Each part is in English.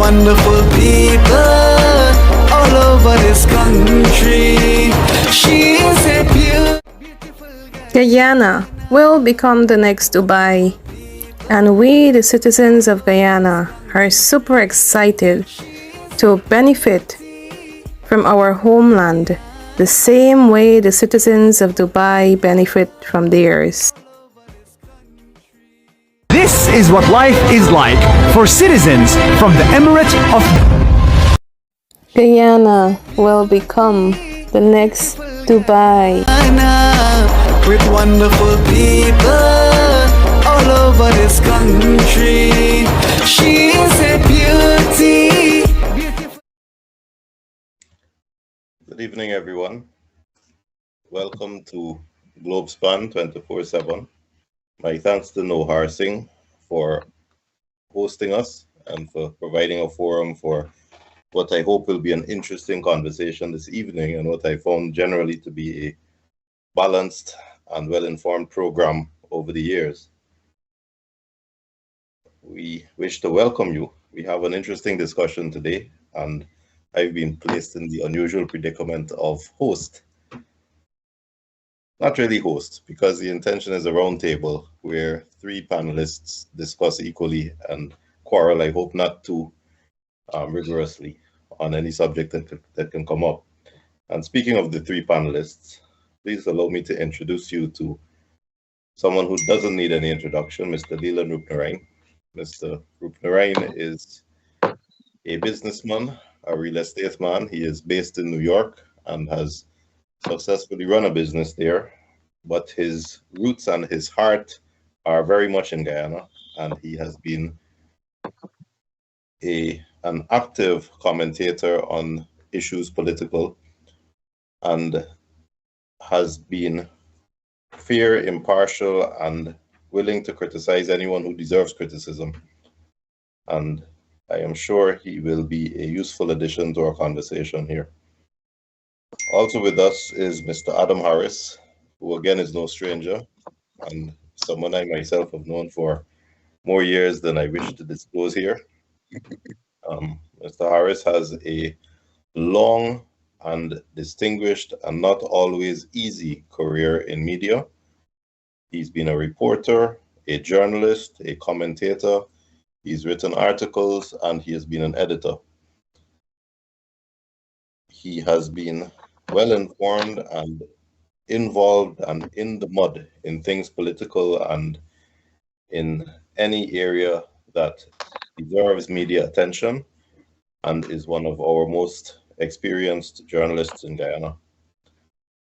wonderful people all over this country. She is a beautiful girl. Guyana will become the next Dubai, and we, the citizens of Guyana, are super excited to benefit from our homeland the same way the citizens of Dubai benefit from theirs. This is what life is like for citizens from the Emirate of Guyana will become the next Dubai. With wonderful people all over this country. She is a beauty. Good evening, everyone. Welcome to Globespan24x7. My thanks to Nohar Singh for hosting us and for providing a forum for what I hope will be an interesting conversation this evening, and what I found generally to be a balanced and well-informed program over the years. We wish to welcome you. We have an interesting discussion today, and I've been placed in the unusual predicament of host. Not really host, because the intention is a round table where three panelists discuss equally and quarrel, I hope not too rigorously, on any subject that can come up. And speaking of the three panelists, please allow me to introduce you to someone who doesn't need any introduction, Mr. Leyland Roopnarine. Mr. Roopnarine is a businessman, a real estate man. He is based in New York and has successfully run a business there, but his roots and his heart are very much in Guyana, and he has been an active commentator on issues political, and has been fair, impartial, and willing to criticize anyone who deserves criticism. And I am sure he will be a useful addition to our conversation here. Also with us is Mr. Adam Harris, who again is no stranger, and someone I myself have known for more years than I wish to disclose here. Mr. Harris has a long and distinguished and not always easy career in media. He's been a reporter, a journalist, a commentator. He's written articles, and he has been an editor. He has been well informed and involved and in the mud in things political and in any area that deserves media attention, and is one of our most experienced journalists in Guyana.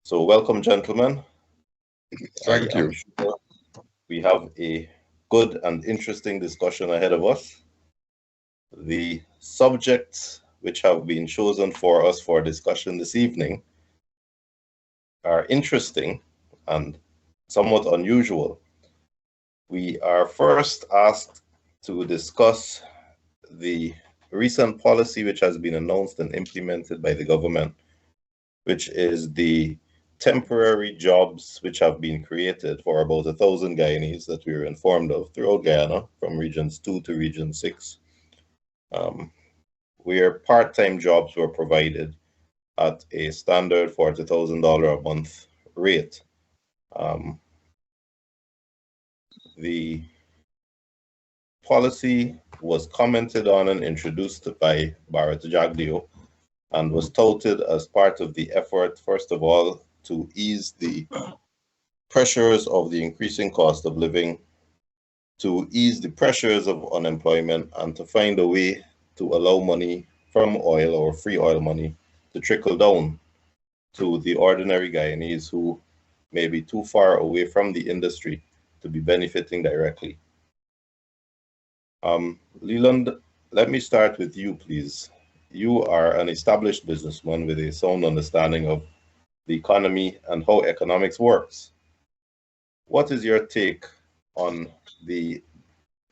So welcome, gentlemen. Thank you. I'm sure we have a good and interesting discussion ahead of us. The subjects which have been chosen for us for discussion this evening are interesting and somewhat unusual. We are first asked to discuss the recent policy which has been announced and implemented by the government, which is the temporary jobs which have been created for about 1,000 Guyanese that we are informed of throughout Guyana, from regions 2 to region 6, where part-time jobs were provided at a standard $40,000 a month rate. The policy was commented on and introduced by Bharat Jagdeo, and was touted as part of the effort, first of all, to ease the pressures of the increasing cost of living, to ease the pressures of unemployment, and to find a way to allow money from oil, or free oil money, to trickle down to the ordinary Guyanese who may be too far away from the industry to be benefiting directly. Leyland, let me start with you, please. You are an established businessman with a sound understanding of the economy and how economics works. What is your take on the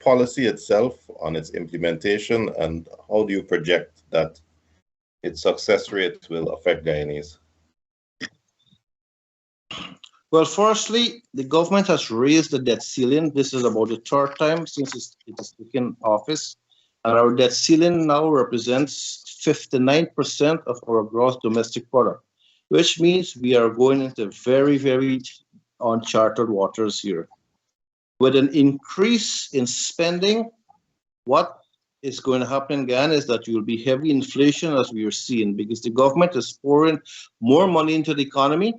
policy itself, on its implementation, and how do you project that its success rate will affect Guyanese? Well, firstly, the government has raised the debt ceiling. This is about the third time since it has taken office. And our debt ceiling now represents 59% of our gross domestic product, which means we are going into very, very uncharted waters here. With an increase in spending, what is going to happen again is that you will be heavy inflation as we are seeing, because the government is pouring more money into the economy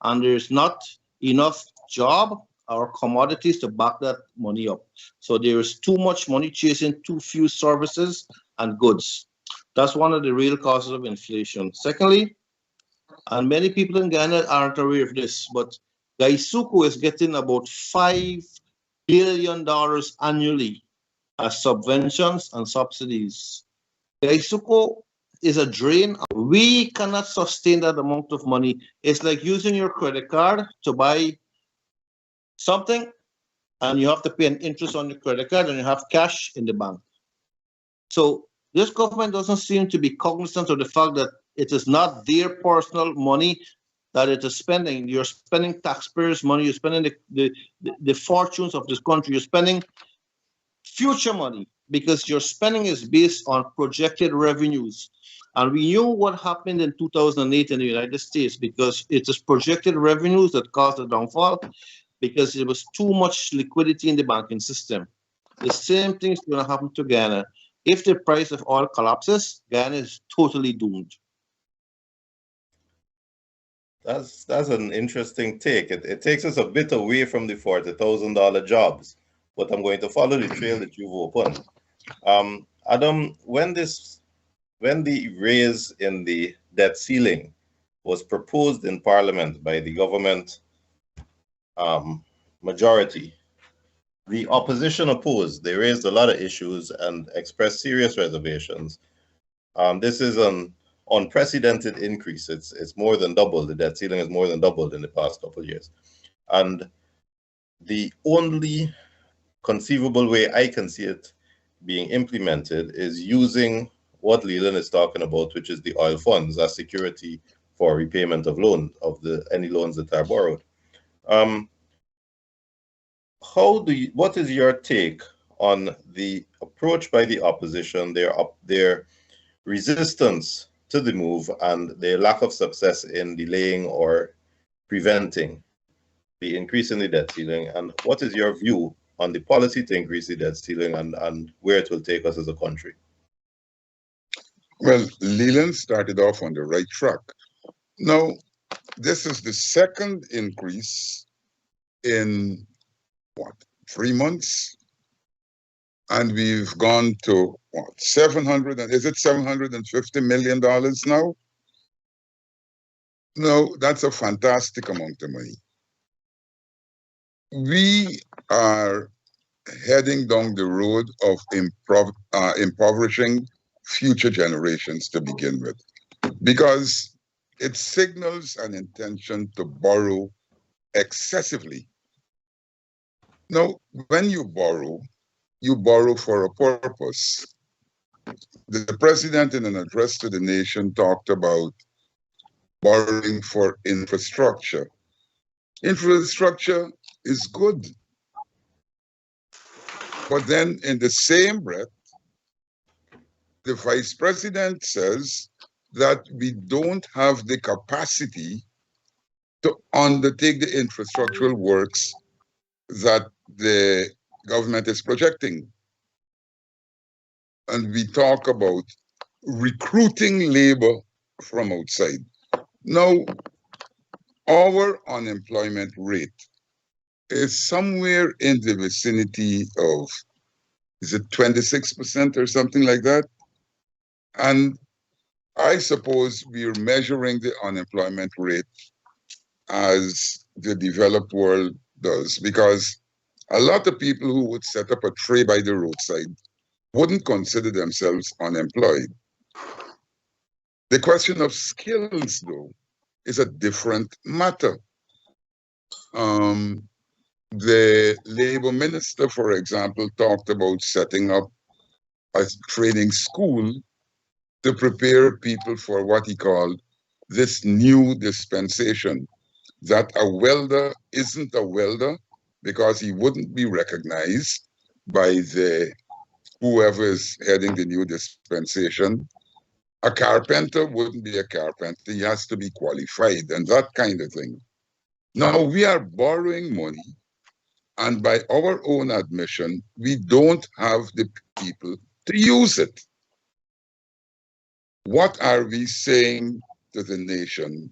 and there's not enough job or commodities to back that money up. So there is too much money chasing too few services and goods. That's one of the real causes of inflation. Secondly, and many people in Ghana aren't aware of this, but Gaisuku is getting about $5 billion annually as subventions and subsidies. Gaisuku is a drain. We cannot sustain that amount of money. It's like using your credit card to buy something, and you have to pay an interest on your credit card, and you have cash in the bank. So this government doesn't seem to be cognizant of the fact that it is not their personal money that it is spending. You're spending taxpayers' money. You're spending the fortunes of this country. You're spending future money, because your spending is based on projected revenues. And we knew what happened in 2008 in the United States, because it is projected revenues that caused the downfall, because there was too much liquidity in the banking system. The same thing is going to happen to Ghana. If the price of oil collapses, Ghana is totally doomed. That's an interesting take. It takes us a bit away from the $40,000 jobs, but I'm going to follow the trail that you've opened. Adam, when the raise in the debt ceiling was proposed in Parliament by the government majority, the opposition opposed. They raised a lot of issues and expressed serious reservations. This is an unprecedented increase. It's more than double. The debt ceiling is more than doubled in the past couple of years. And the only conceivable way I can see it being implemented is using what Leyland is talking about, which is the oil funds as security for repayment of loans, any loans that are borrowed. What is your take on the approach by the opposition, their resistance to the move, and their lack of success in delaying or preventing the increase in the debt ceiling? And what is your view on the policy to increase the debt ceiling and where it will take us as a country? Well, Leyland started off on the right track. Now, this is the second increase in, 3 months? And we've gone to, $750 million now? No, that's a fantastic amount of money. We are heading down the road of impoverishing future generations to begin with, because it signals an intention to borrow excessively. Now, when you borrow for a purpose. The president, in an address to the nation, talked about borrowing for infrastructure. Infrastructure is good. But then in the same breath, the vice president says that we don't have the capacity to undertake the infrastructural works that the government is projecting. And we talk about recruiting labor from outside. Now, our unemployment rate is somewhere in the vicinity of, is it 26% or something like that? And I suppose we're measuring the unemployment rate as the developed world does, because a lot of people who would set up a tray by the roadside wouldn't consider themselves unemployed. The question of skills, though, is a different matter. The labor minister, for example, talked about setting up a training school to prepare people for what he called this new dispensation, that a welder isn't a welder because he wouldn't be recognized by the whoever is heading the new dispensation. A carpenter wouldn't be a carpenter. He has to be qualified and that kind of thing. Now we are borrowing money, and by our own admission, we don't have the people to use it. What are we saying to the nation?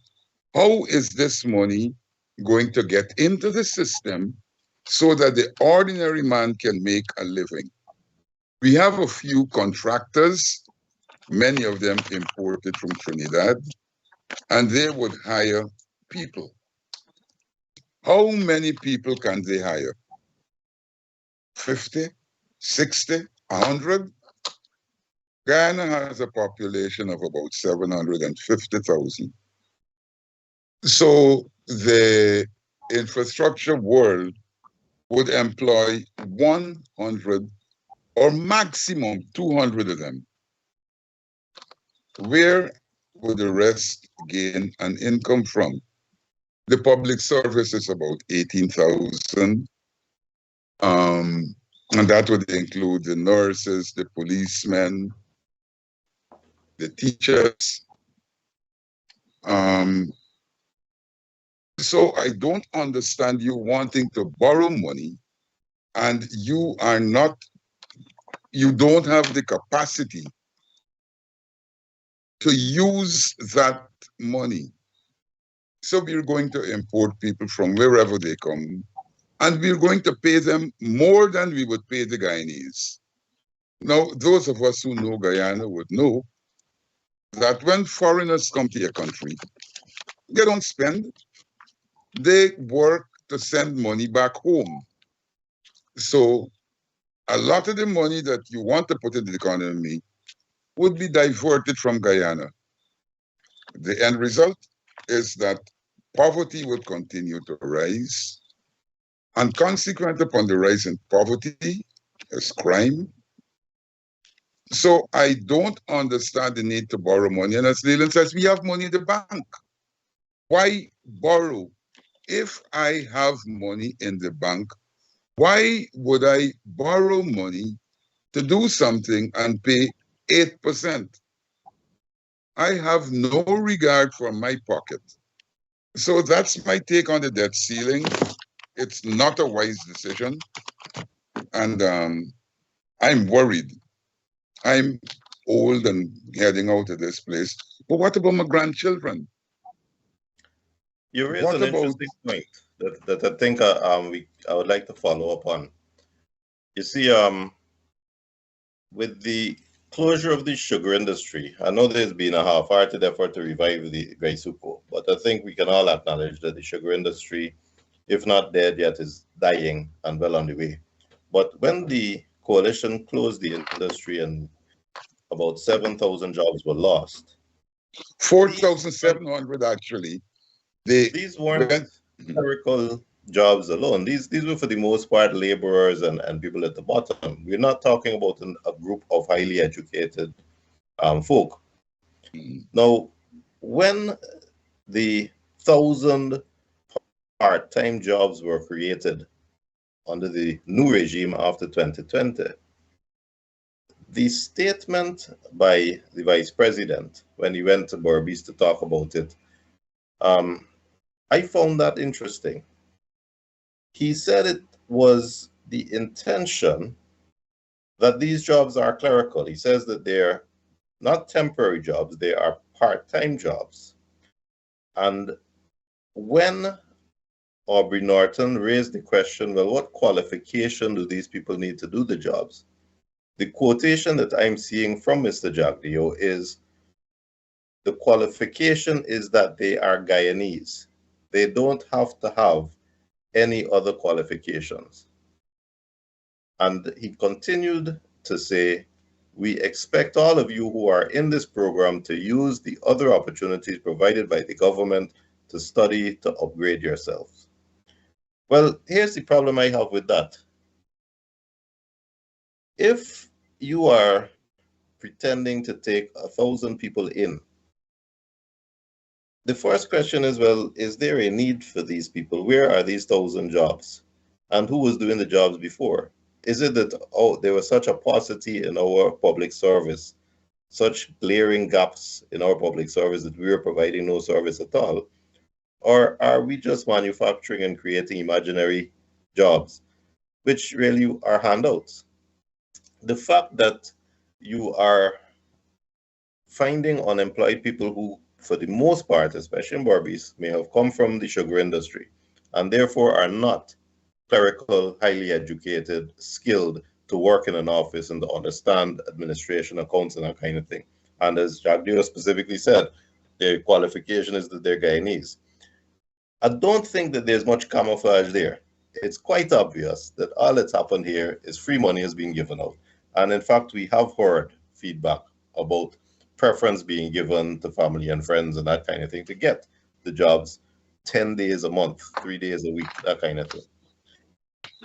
How is this money going to get into the system so that the ordinary man can make a living? We have a few contractors, many of them imported from Trinidad, and they would hire people. How many people can they hire? 50, 60, 100? Guyana has a population of about 750,000. So the infrastructure world would employ 100 or maximum 200 of them. Where would the rest gain an income from? The public service is about 18,000. And that would include the nurses, the policemen, the teachers. So I don't understand you wanting to borrow money and you don't have the capacity to use that money. So we're going to import people from wherever they come, and we're going to pay them more than we would pay the Guyanese. Now, those of us who know Guyana would know that when foreigners come to your country, they don't spend, they work to send money back home. So a lot of the money that you want to put in the economy would be diverted from Guyana. The end result is that poverty would continue to rise, and consequent upon the rise in poverty is crime. So I don't understand the need to borrow money. And as Leyland says, we have money in the bank. Why borrow? If I have money in the bank, why would I borrow money to do something and pay 8%? I have no regard for my pocket. So that's my take on the debt ceiling. It's not a wise decision. And I'm worried. I'm old and heading out of this place. But what about my grandchildren? You raised an interesting point that I think I would like to follow up on. You see, with the closure of the sugar industry, I know there's been a half-hearted effort to revive the Gaisupo, but I think we can all acknowledge that the sugar industry, if not dead yet, is dying and well on the way. But when the coalition closed the industry and about 7,000 jobs were lost. 4,700 actually. These weren't clerical jobs alone. These were for the most part laborers and people at the bottom. We're not talking about a group of highly educated folk. Now, when the 1,000 part-time jobs were created under the new regime after 2020, the statement by the vice president when he went to Berbice to talk about it, I found that interesting. He said it was the intention that these jobs are clerical. He says that they're not temporary jobs, they are part-time jobs. And when Aubrey Norton raised the question, well, what qualification do these people need to do the jobs? The quotation that I'm seeing from Mr. Jagdeo is, the qualification is that they are Guyanese. They don't have to have any other qualifications. And he continued to say, we expect all of you who are in this program to use the other opportunities provided by the government to study, to upgrade yourselves. Well, here's the problem I have with that. If you are pretending to take 1,000 people in, the first question is, well, is there a need for these people? Where are these 1,000 jobs? And who was doing the jobs before? Is it that, there was such a paucity in our public service, such glaring gaps in our public service that we were providing no service at all? Or are we just manufacturing and creating imaginary jobs, which really are handouts? The fact that you are finding unemployed people who, for the most part, especially in Barbies, may have come from the sugar industry and therefore are not clerical, highly educated, skilled to work in an office and to understand administration, accounts, and that kind of thing. And as Jagdeo specifically said, their qualification is that they're Guyanese. I don't think that there's much camouflage there. It's quite obvious that all that's happened here is free money is being given out. And in fact, we have heard feedback about preference being given to family and friends and that kind of thing to get the jobs 10 days a month, 3 days a week, that kind of thing.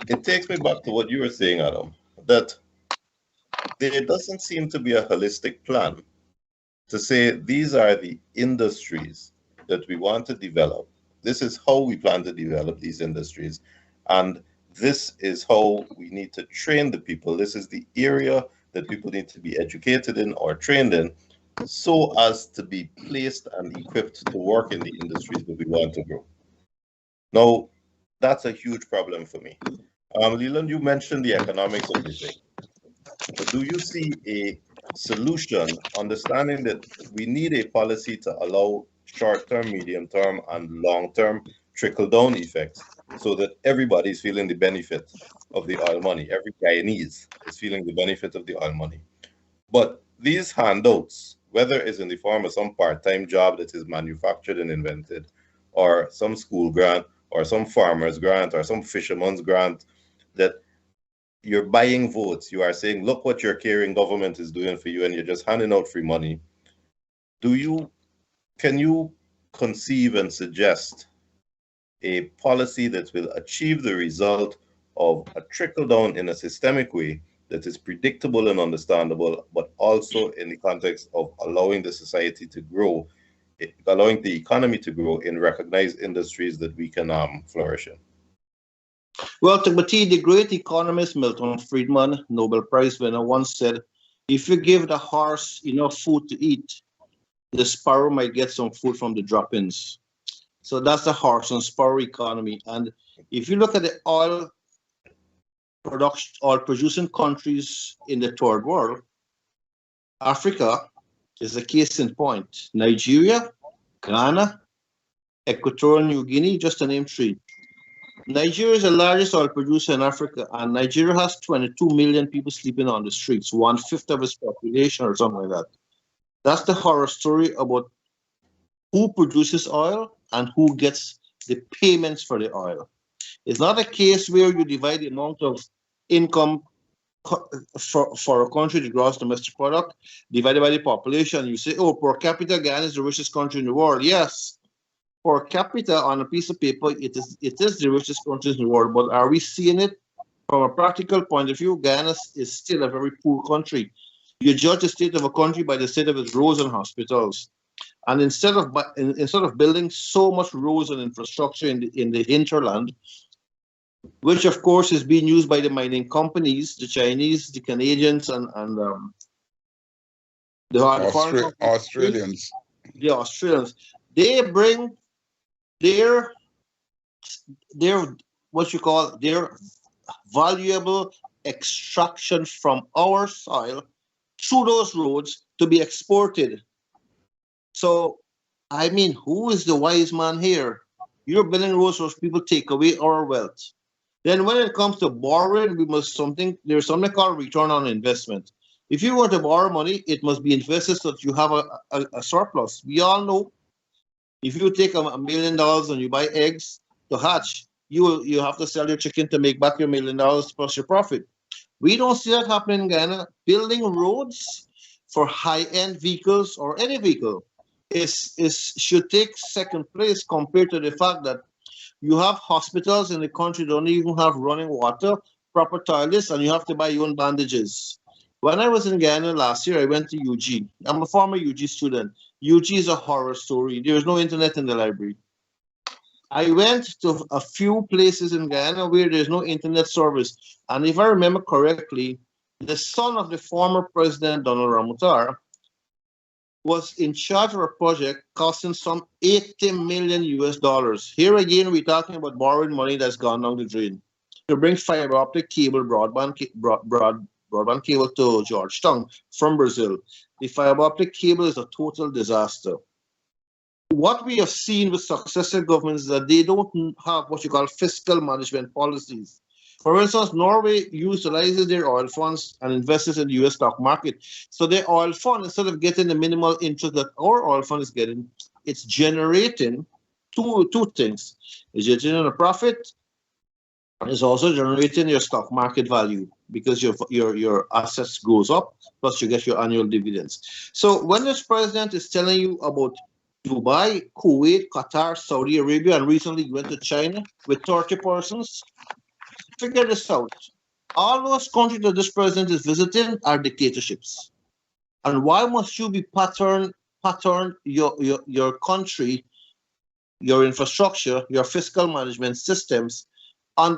It takes me back to what you were saying, Adam, that there doesn't seem to be a holistic plan to say these are the industries that we want to develop. This is how we plan to develop these industries. And this is how we need to train the people. This is the area that people need to be educated in or trained in so as to be placed and equipped to work in the industries that we want to grow. Now, that's a huge problem for me. Leyland, you mentioned the economics of the thing. But do you see a solution, understanding that we need a policy to allow short-term, medium-term, and long-term trickle-down effects so that everybody's feeling the benefit of the oil money? Every Guyanese is feeling the benefit of the oil money. But these handouts, whether it's in the form of some part-time job that is manufactured and invented, or some school grant, or some farmer's grant, or some fisherman's grant, that you're buying votes. You are saying, look what your caring government is doing for you, and you're just handing out free money. Can you conceive and suggest a policy that will achieve the result of a trickle down in a systemic way that is predictable and understandable, but also in the context of allowing the society to grow, allowing the economy to grow in recognized industries that we can flourish in? Well, Timothy, the great economist Milton Friedman, Nobel Prize winner, once said, if you give the horse enough food to eat, the sparrow might get some food from the droppings. So that's the horse and sparrow economy. And if you look at the oil producing countries in the third world, Africa is a case in point. Nigeria, Ghana, Equatorial New Guinea, just to name three. Nigeria is the largest oil producer in Africa, and Nigeria has 22 million people sleeping on the streets, 1/5 of its population or something like that. That's the horror story about who produces oil and who gets the payments for the oil. It's not a case where you divide the amount of income for a country, the gross domestic product, divided by the population. You say, oh, per capita, Ghana is the richest country in the world. Yes, per capita on a piece of paper, it is the richest country in the world. But are we seeing it from a practical point of view? Ghana is still a very poor country. You judge the state of a country by the state of its roads and hospitals. And instead of building so much roads and infrastructure in the hinterland, which of course is being used by the mining companies, the Chinese, the Canadians, and the Australians. The Australians, they bring their what you call their valuable extraction from our soil through those roads to be exported. So, I mean, who is the wise man here? You're building roads so people take away our wealth. Then when it comes to borrowing, there's something called return on investment. If you want to borrow money, it must be invested so that you have a surplus. We all know if you take $1 million and you buy eggs to hatch, you have to sell your chicken to make back your $1 million plus your profit. We don't see that happening in Ghana. Building roads for high-end vehicles or any vehicle should take second place compared to the fact that you have hospitals in the country that don't even have running water, proper toilets, and you have to buy your own bandages. When I was in Ghana last year, I went to UG. I'm a former UG student. UG is a horror story. There's no internet in the library. I went to a few places in Guyana where there's no internet service. And if I remember correctly, the son of the former president, Donald Ramutar, was in charge of a project costing some 80 million US dollars. Here again, we're talking about borrowing money that's gone down the drain to bring fiber optic cable, broadband cable to Georgetown from Brazil. The fiber optic cable is a total disaster. What we have seen with successive governments is that they don't have what you call fiscal management policies. For instance, Norway utilizes their oil funds and invests in the US stock market. So their oil fund, instead of getting the minimal interest that our oil fund is getting, it's generating two things. It's generating a profit, and it's also generating your stock market value because your assets goes up, plus you get your annual dividends. So when this president is telling you about Dubai, Kuwait, Qatar, Saudi Arabia, and recently he went to China with 30 persons, figure this out. All those countries that this president is visiting are dictatorships. And why must you be pattern your country, your infrastructure, your fiscal management systems, and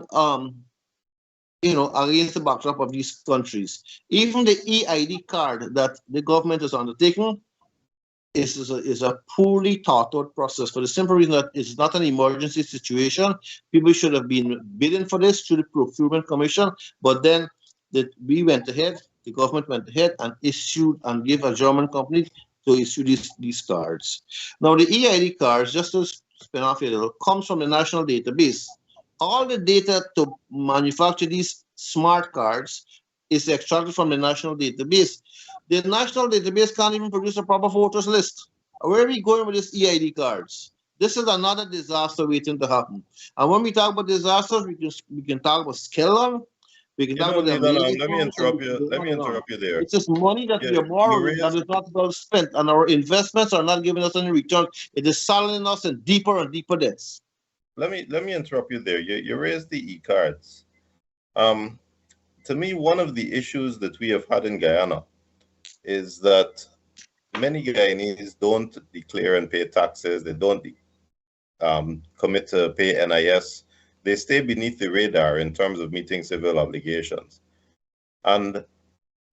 against the backdrop of these countries? Even the EID card that the government is undertaking is a poorly thought out process for the simple reason that it's not an emergency situation. People should have been bidding for this through the Procurement Commission, but then we went ahead, the government went ahead and issued and gave a German company to issue these cards. Now the EID cards, just to spin off a little, comes from the national database. All the data to manufacture these smart cards is extracted from the national database. The national database can't even produce a proper voters list. Where are we going with these EID cards? This is another disaster waiting to happen. And when we talk about disasters, we can talk about Skellon. We can talk about let me interrupt you. Let me interrupt you there. It's just money that we are borrowing that is not well spent, and our investments are not giving us any return. It is selling us in deeper and deeper debts. Let me interrupt you there. You raised the e-cards. To me, one of the issues that we have had in Guyana is that many Guyanese don't declare and pay taxes. They don't commit to pay NIS. They stay beneath the radar in terms of meeting civil obligations. And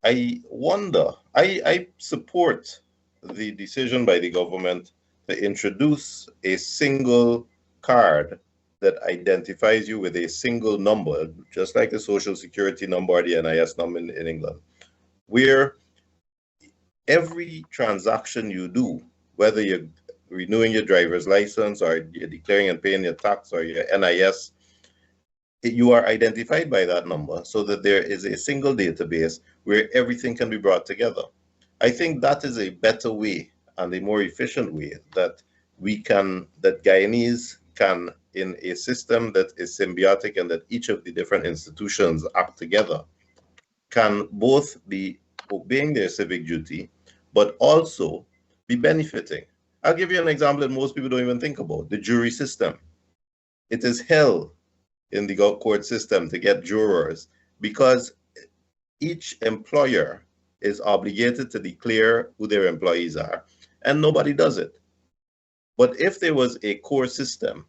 I wonder, I support the decision by the government to introduce a single card that identifies you with a single number, just like the Social Security number or the NIS number in England, where every transaction you do, whether you're renewing your driver's license or you're declaring and paying your tax or your NIS, you are identified by that number so that there is a single database where everything can be brought together. I think that is a better way and a more efficient way that Guyanese can, in a system that is symbiotic and that each of the different institutions act together, can both be obeying their civic duty, but also be benefiting. I'll give you an example that most people don't even think about, the jury system. It is hell in the court system to get jurors because each employer is obligated to declare who their employees are, and nobody does it. But if there was a core system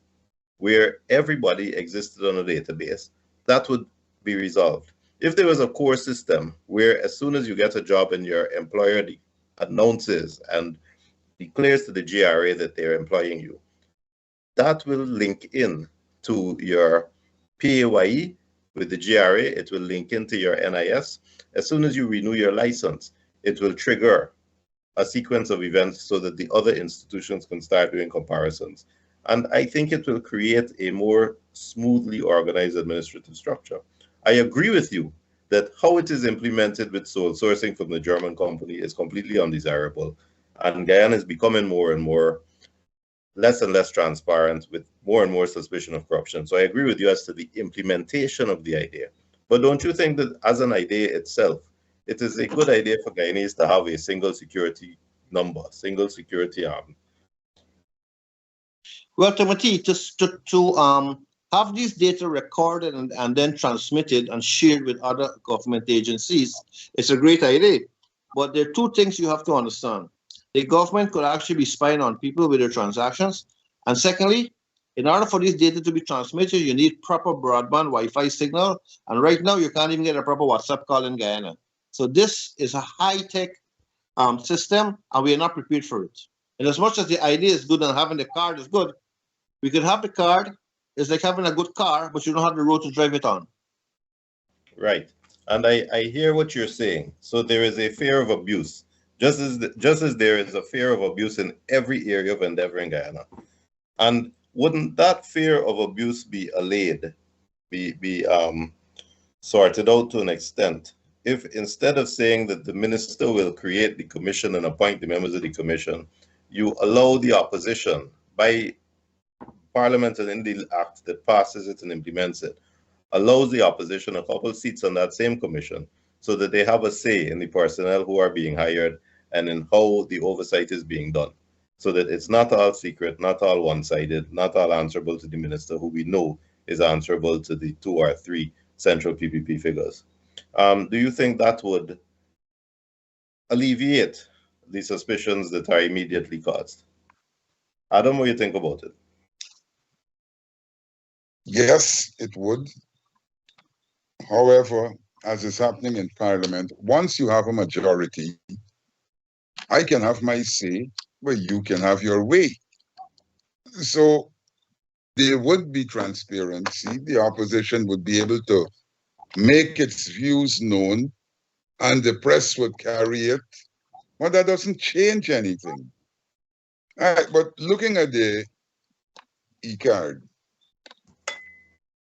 where everybody existed on a database, that would be resolved. If there was a core system where as soon as you get a job and your employer announces and declares to the GRA that they're employing you, that will link in to your PAYE with the GRA, it will link into your NIS. As soon as you renew your license, it will trigger a sequence of events so that the other institutions can start doing comparisons. And I think it will create a more smoothly organized administrative structure. I agree with you that how it is implemented with sole sourcing from the German company is completely undesirable. And Guyana is becoming more and more, less and less transparent with more and more suspicion of corruption. So I agree with you as to the implementation of the idea. But don't you think that as an idea itself, it is a good idea for Guyanese to have a single security number, single security arm? Well, Timothy, to have these data recorded and then transmitted and shared with other government agencies, it's a great idea. But there are two things you have to understand. The government could actually be spying on people with their transactions. And secondly, In order for this data to be transmitted, you need proper broadband Wi-Fi signal. And right now, you can't even get a proper WhatsApp call in Guyana. So this is a high-tech system, and we are not prepared for it. And as much as the idea is good and having the card is good, we could have the card. It's like having a good car, but you don't have the road to drive it on. Right. And I hear what you're saying. So there is a fear of abuse, just as there is a fear of abuse in every area of endeavor in Guyana. And wouldn't that fear of abuse be allayed, be sorted out to an extent, if instead of saying that the minister will create the commission and appoint the members of the commission, you allow the opposition by Parliament and in the act that passes it and implements it, allows the opposition a couple seats on that same commission so that they have a say in the personnel who are being hired and in how the oversight is being done, so that it's not all secret, not all one-sided, not all answerable to the minister, who we know is answerable to the 2 or 3 central PPP figures. Do you think that would alleviate the suspicions that are immediately caused? Adam, what do you think about it? Yes, it would. However, as is happening in Parliament, once you have a majority, I can have my say, but you can have your way. So there would be transparency. The opposition would be able to make its views known, and the press would carry it. But that doesn't change anything. All right, but looking at the e-card,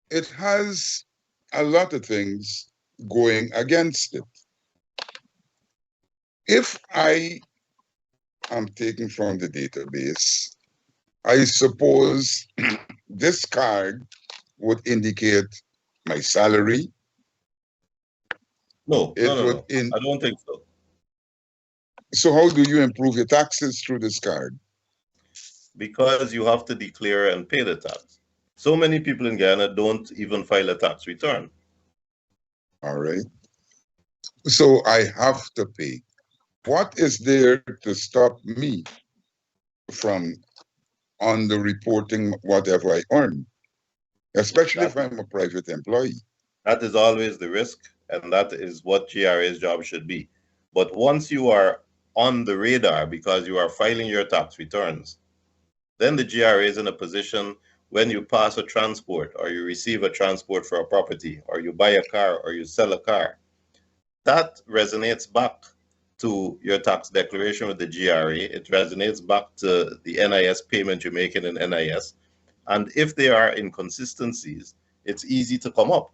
it has a lot of things going against it. If I am taken from the database, I suppose this card would indicate my salary. No, It no, would I don't think so. So how do you improve your taxes through this card? Because you have to declare and pay the tax. So many people in Guyana don't even file a tax return. All right. So I have to pay. What is there to stop me from under-reporting whatever I earn, especially if I'm a private employee? That is always the risk, and that is what GRA's job should be. But once you are on the radar because you are filing your tax returns, then the GRA is in a position when you pass a transport or you receive a transport for a property or you buy a car or you sell a car, that resonates back to your tax declaration with the GRA. It resonates back to the NIS payment you're making in NIS. And if there are inconsistencies, it's easy to come up.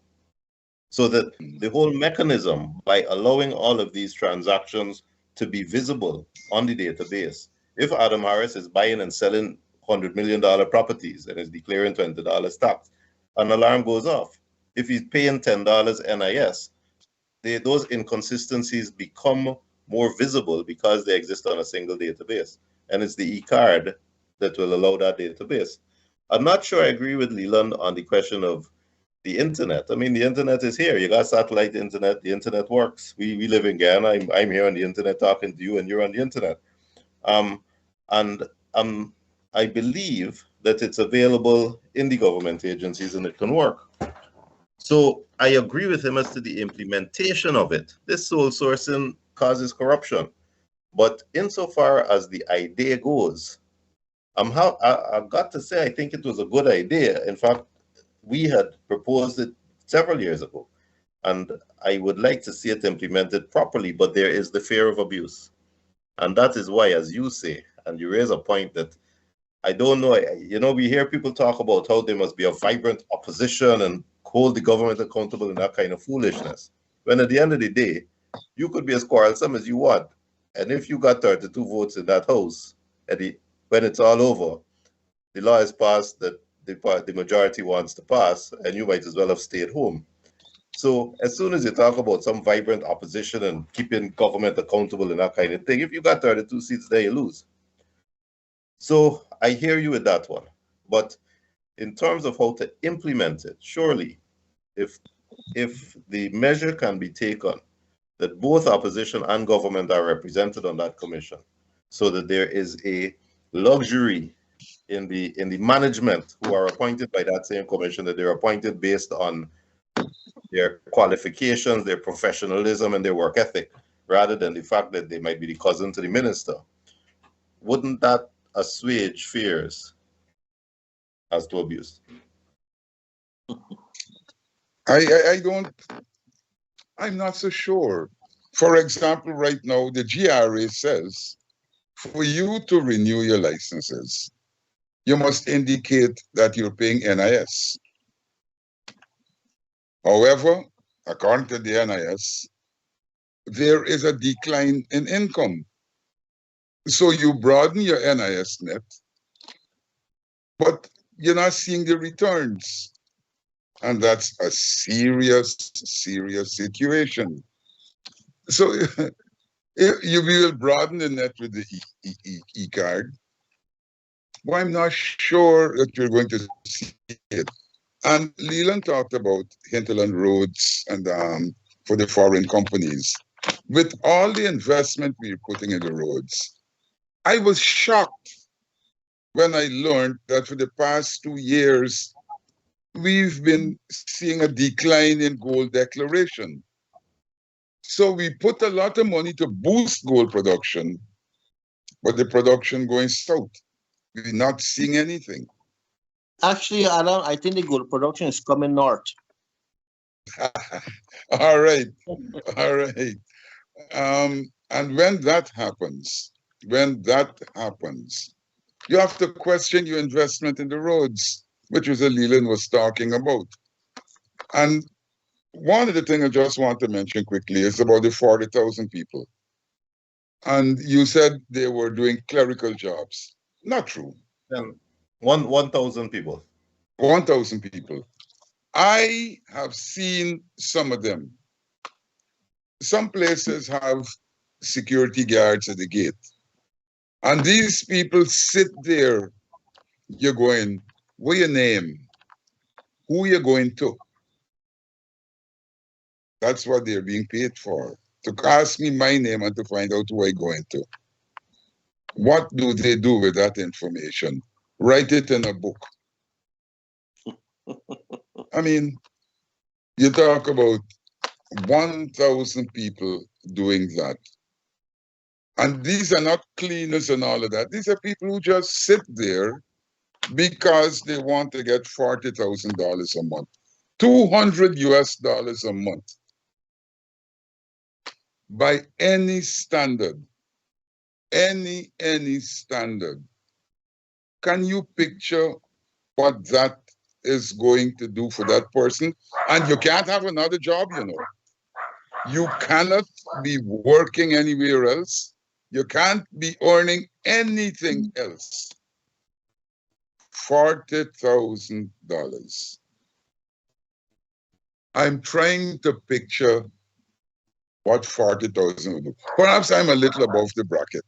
So that the whole mechanism, by allowing all of these transactions to be visible on the database, if Adam Harris is buying and selling $100 million properties and is declaring $20 tax, an alarm goes off. If he's paying $10 NIS, those inconsistencies become more visible because they exist on a single database. And it's the e-card that will allow that database. I'm not sure I agree with Leyland on the question of the internet. I mean, the internet is here. You got satellite internet. The internet works. We live in Guyana. I'm here on the internet talking to you, and you're on the internet. I believe that it's available in the government agencies and it can work. So I agree with him as to the implementation of it. This sole sourcing causes corruption. But insofar as the idea goes, I've got to say, I think it was a good idea. In fact, we had proposed it several years ago, and I would like to see it implemented properly, but there is the fear of abuse. And that is why, as you say, and you raise a point that I don't know, we hear people talk about how there must be a vibrant opposition and hold the government accountable and that kind of foolishness. When at the end of the day, you could be as quarrelsome as you want. And if you got 32 votes in that house, when it's all over, the law is passed that the majority wants to pass, and you might as well have stayed home. So as soon as you talk about some vibrant opposition and keeping government accountable and that kind of thing, if you got 32 seats there, you lose. So I hear you with that one. But in terms of how to implement it, surely, if the measure can be taken that both opposition and government are represented on that commission, so that there is a luxury in the management who are appointed by that same commission, that they're appointed based on their qualifications, their professionalism, and their work ethic, rather than the fact that they might be the cousin to the minister. Wouldn't that assuage fears as to abuse? I'm not so sure. For example, right now, the GRA says for you to renew your licenses, you must indicate that you're paying NIS. However, according to the NIS, there is a decline in income. So you broaden your NIS net, but you're not seeing the returns. And that's a serious, serious situation. So you will broaden the net with the e-card. Well, I'm not sure that you're going to see it. And Leyland talked about hinterland roads and for the foreign companies. With all the investment we're putting in the roads, I was shocked when I learned that for the past 2 years, we've been seeing a decline in gold declaration. So we put a lot of money to boost gold production, but the production going south. We're not seeing anything. Actually, Adam, I think the gold production is coming north. All right. All right. And when that happens, you have to question your investment in the roads, which was what Leyland was talking about. And one of the things I just want to mention quickly is about the 40,000 people. And you said they were doing clerical jobs. Not true. 1,000 people. 1,000 people. I have seen some of them. Some places have security guards at the gate. And these people sit there. You're going, what's your name? Who you're going to? That's what they're being paid for. To ask me my name and to find out who I'm going to. What do they do with that information? Write it in a book. I mean, you talk about 1,000 people doing that. And these are not cleaners and all of that. These are people who just sit there because they want to get $40,000 a month. $200 US a month. By any standard, any standard. Can you picture what that is going to do for that person? And you can't have another job, you know. You cannot be working anywhere else. You can't be earning anything else. $40,000. I'm trying to picture what 40,000 would do. Perhaps I'm a little above the bracket.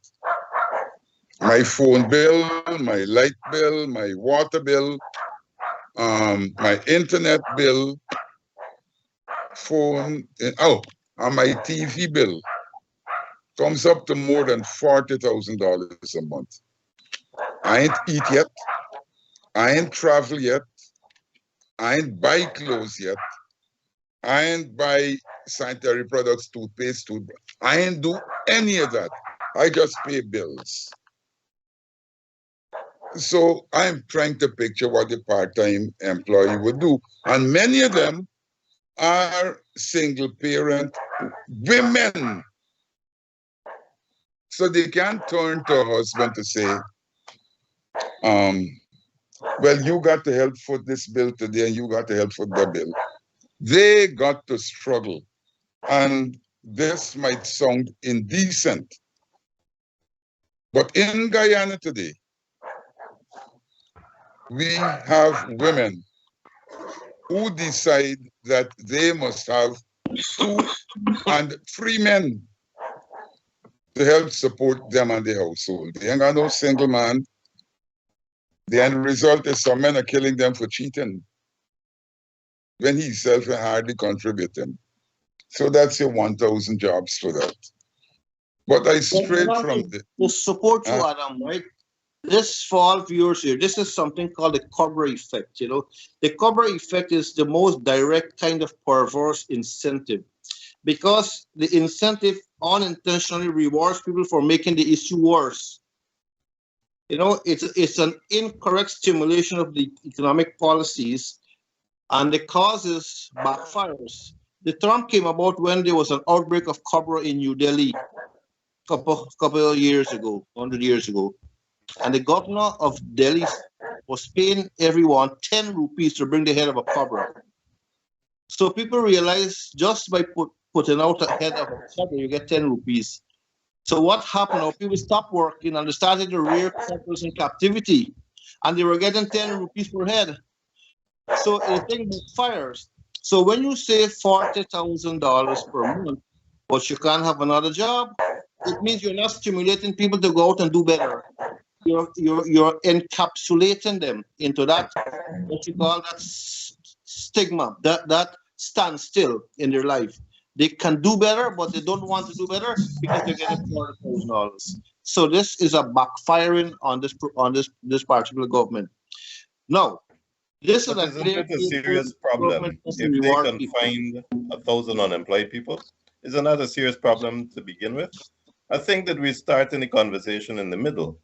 My phone bill, my light bill, my water bill, my internet bill, phone, and my TV bill comes up to more than $40,000 a month. I ain't eat yet. I ain't travel yet. I ain't buy clothes yet. I ain't buy sanitary products, toothpaste, toothbrush. I ain't do any of that. I just pay bills. So I'm trying to picture what a part-time employee would do. And many of them are single parent women. So they can't turn to a husband to say, well, you got to help foot this bill today and you got to help foot that bill. They got to struggle. And this might sound indecent. But in Guyana today, we have women who decide that they must have 2 and 3 men to help support them and their household. They ain't got no single man. The end result is some men are killing them for cheating when he himself is hardly contributing. So that's your 1,000 jobs for that. But I strayed from the... To support you, Adam, right? this for all viewers here, this is something called the Cobra effect. You know, the Cobra effect is the most direct kind of perverse incentive, because the incentive unintentionally rewards people for making the issue worse. You know, it's an incorrect stimulation of the economic policies, and the causes backfires. The term came about when there was an outbreak of cobra in New Delhi couple of years ago, 100 years ago. And the governor of Delhi was paying everyone 10 rupees to bring the head of a cobra. So people realized just by putting out a head of a cobra, you get 10 rupees. So what happened now? People stopped working and they started to rear cobras in captivity, and they were getting 10 rupees per head. So the thing backfires. So when you save $40,000 per month, but you can't have another job, it means you're not stimulating people to go out and do better. You're encapsulating them into that, what you call that stigma, that standstill in their life. They can do better, but they don't want to do better because they're getting $400,000. So this is a backfiring on this particular government. Now, this But is isn't it a serious problem if they can find 1,000 unemployed people? Isn't that a serious problem to begin with? I think that we start in the conversation in the middle.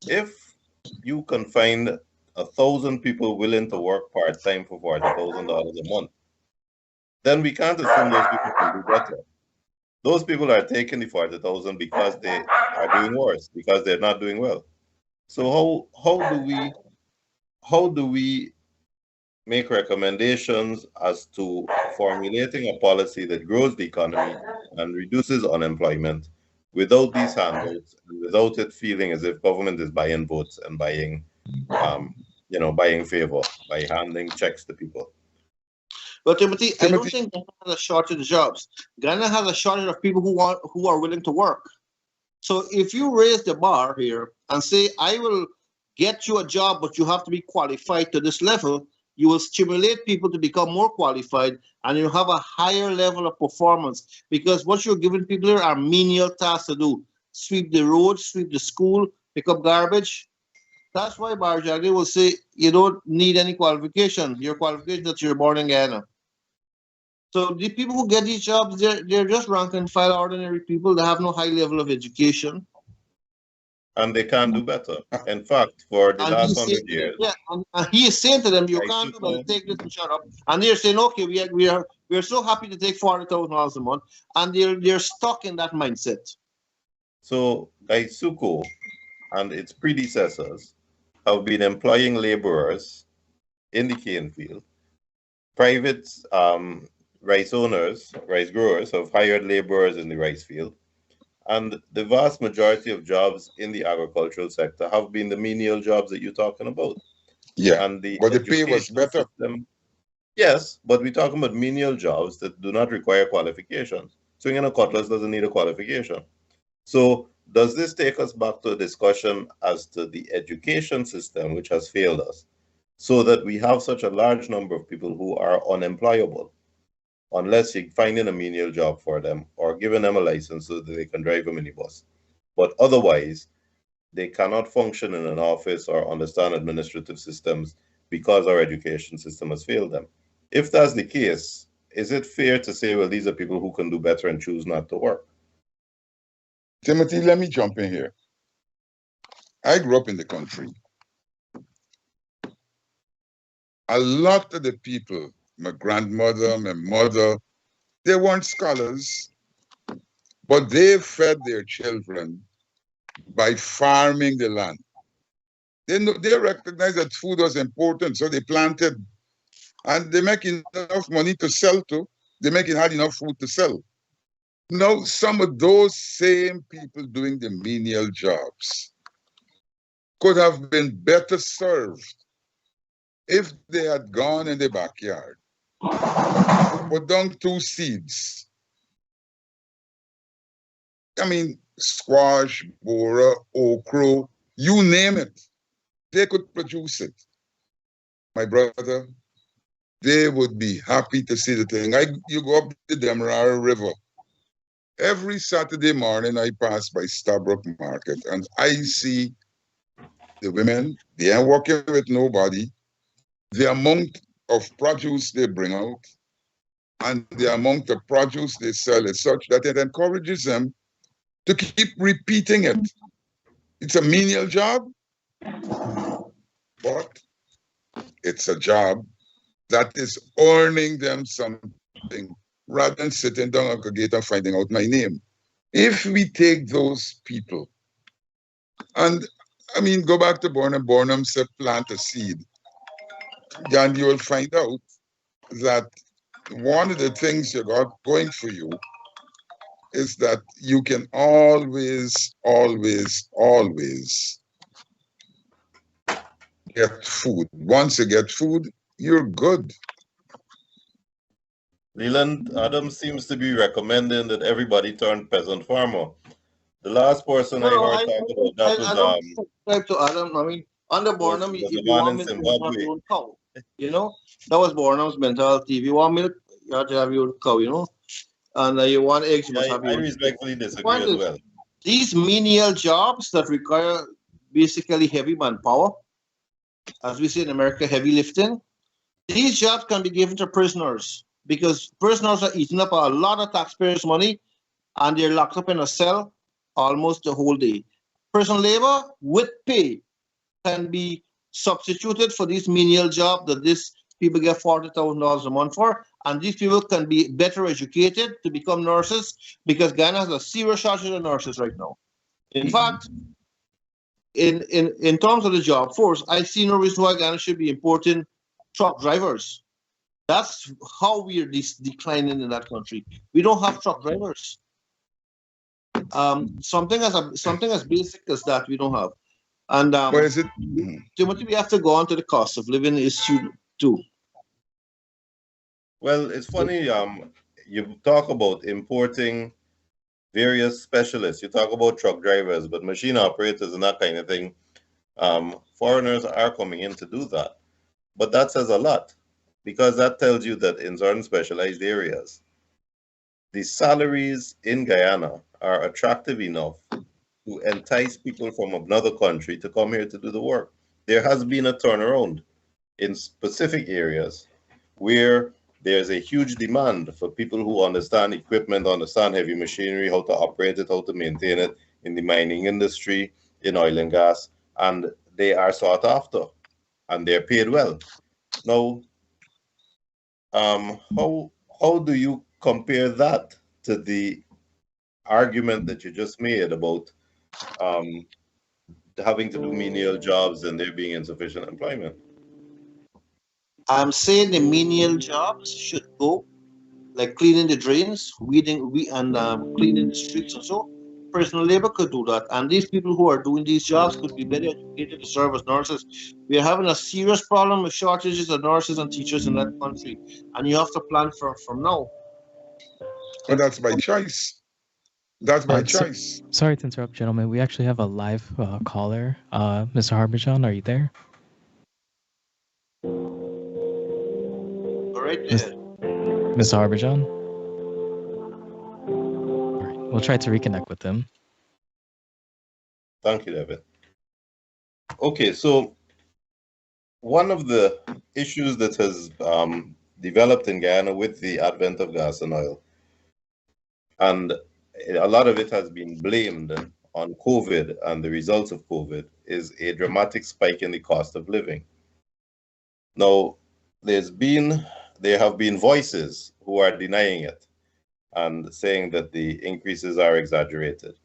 If you can find 1,000 people willing to work part-time for $40,000 a month, then we can't assume those people can do better. Those people are taking the 40,000 because they are doing worse, because they're not doing well. So how do we make recommendations as to formulating a policy that grows the economy and reduces unemployment without these handouts and without it feeling as if government is buying votes and buying favor by handing checks to people? But Timothy, I don't think Ghana has a shortage of jobs. Ghana has a shortage of people who are willing to work. So if you raise the bar here and say, I will get you a job, but you have to be qualified to this level, you will stimulate people to become more qualified, and you have a higher level of performance, because what you're giving people here are menial tasks to do. Sweep the roads, sweep the school, pick up garbage. That's why Barjagli will say you don't need any qualification. Your qualification is that you're born in Ghana. So the people who get these jobs, they're just rank and file ordinary people that have no high level of education. And they can't do better. In fact, for the last 100 years. Yeah, and he is saying to them, you can't do better, take this and shut up. And they're saying, okay, we are so happy to take $40,000 a month. And they're stuck in that mindset. So Gaisuko and its predecessors have been employing laborers in the cane field. Private rice owners, rice growers have hired laborers in the rice field. And the vast majority of jobs in the agricultural sector have been the menial jobs that you're talking about. Yeah, and but the pay was better. Yes, but we're talking about menial jobs that do not require qualifications. Swinging a cutlass doesn't need a qualification. So does this take us back to a discussion as to the education system, which has failed us, so that we have such a large number of people who are unemployable, unless you're finding a menial job for them or giving them a license so that they can drive a minibus. But otherwise, they cannot function in an office or understand administrative systems because our education system has failed them. If that's the case, is it fair to say, well, these are people who can do better and choose not to work? Timothy, let me jump in here. I grew up in the country. A lot of the people, my grandmother, my mother, they weren't scholars, but they fed their children by farming the land. They recognized that food was important, so they planted, and they make enough money to sell to. They had enough food to sell. Now, some of those same people doing the menial jobs could have been better served if they had gone in the backyard, put down 2 seeds. I mean, squash, bora, okra, you name it. They could produce it. My brother, they would be happy to see the thing. You go up the Demerara River. Every Saturday morning, I pass by Stabrook Market, and I see the women, they are working with nobody. The amount of produce they bring out and the amount of produce they sell is such that it encourages them to keep repeating it. It's a menial job, but it's a job that is earning them something rather than sitting down at the gate and finding out my name. If we take those people, and I mean, go back to Bornham. Bornham said plant a seed, and you will find out that one of the things you got going for you is that you can always, always, always get food. Once you get food, you're good. Leland, Adam seems to be recommending that everybody turn peasant farmer. The last person I heard talk about that was I don't subscribe to Adam. I mean, under Bornham, was if the you man want in milk, you have Zimbabwe. your own cow. You know, that was Bornham's mentality. If you want milk, you have to have your own cow. You know, and you want eggs, you must have your I own. respectfully The disagree point as is, well. these menial jobs that require basically heavy manpower, as we say in America, heavy lifting, these jobs can be given to prisoners because prisoners are eating up a lot of taxpayers' money and they're locked up in a cell almost the whole day. Prison labor with pay can be substituted for this menial job that these people get $40,000 a month for, and these people can be better educated to become nurses because Ghana has a serious shortage of nurses right now. In fact, in terms of the job force, I see no reason why Ghana should be importing truck drivers. That's how we are declining in that country. We don't have truck drivers. Something as basic as that we don't have. And Where is it? Timothy, we have to go on to the cost of living issue too. Well, it's funny. You talk about importing various specialists. You talk about truck drivers, but machine operators and that kind of thing. Foreigners are coming in to do that, but that says a lot because that tells you that in certain specialized areas, the salaries in Guyana are attractive enough to entice people from another country to come here to do the work. There has been a turnaround in specific areas where there's a huge demand for people who understand equipment, understand heavy machinery, how to operate it, how to maintain it in the mining industry, in oil and gas, and they are sought after and they're paid well. Now, how do you compare that to the argument that you just made about having to do menial jobs and there being insufficient employment? I'm saying the menial jobs should go, like cleaning the drains, cleaning the streets and so. Personal labor could do that, and these people who are doing these jobs could be better educated to serve as nurses. We are having a serious problem with shortages of nurses and teachers in that country, and you have to plan from now. But that's by choice. That's by choice. Sorry to interrupt, gentlemen. We actually have a live caller. Mr. Harbijan, are you there? All right, Mr. Harbijan? All right, we'll try to reconnect with him. Thank you, David. Okay, so one of the issues that has developed in Guyana with the advent of gas and oil, and a lot of it has been blamed on COVID and the results of COVID, is a dramatic spike in the cost of living. Now, there have been voices who are denying it and saying that the increases are exaggerated.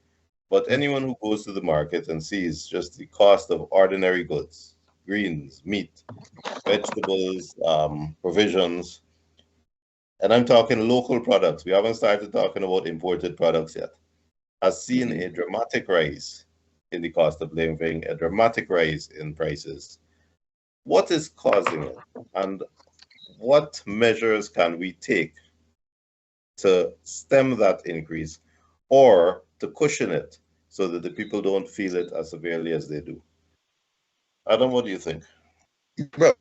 But anyone who goes to the market and sees just the cost of ordinary goods, greens, meat, vegetables, provisions, and I'm talking local products, we haven't started talking about imported products yet, has seen a dramatic rise in the cost of living, a dramatic rise in prices. What is causing it? And what measures can we take to stem that increase or to cushion it so that the people don't feel it as severely as they do? Adam, what do you think? Well,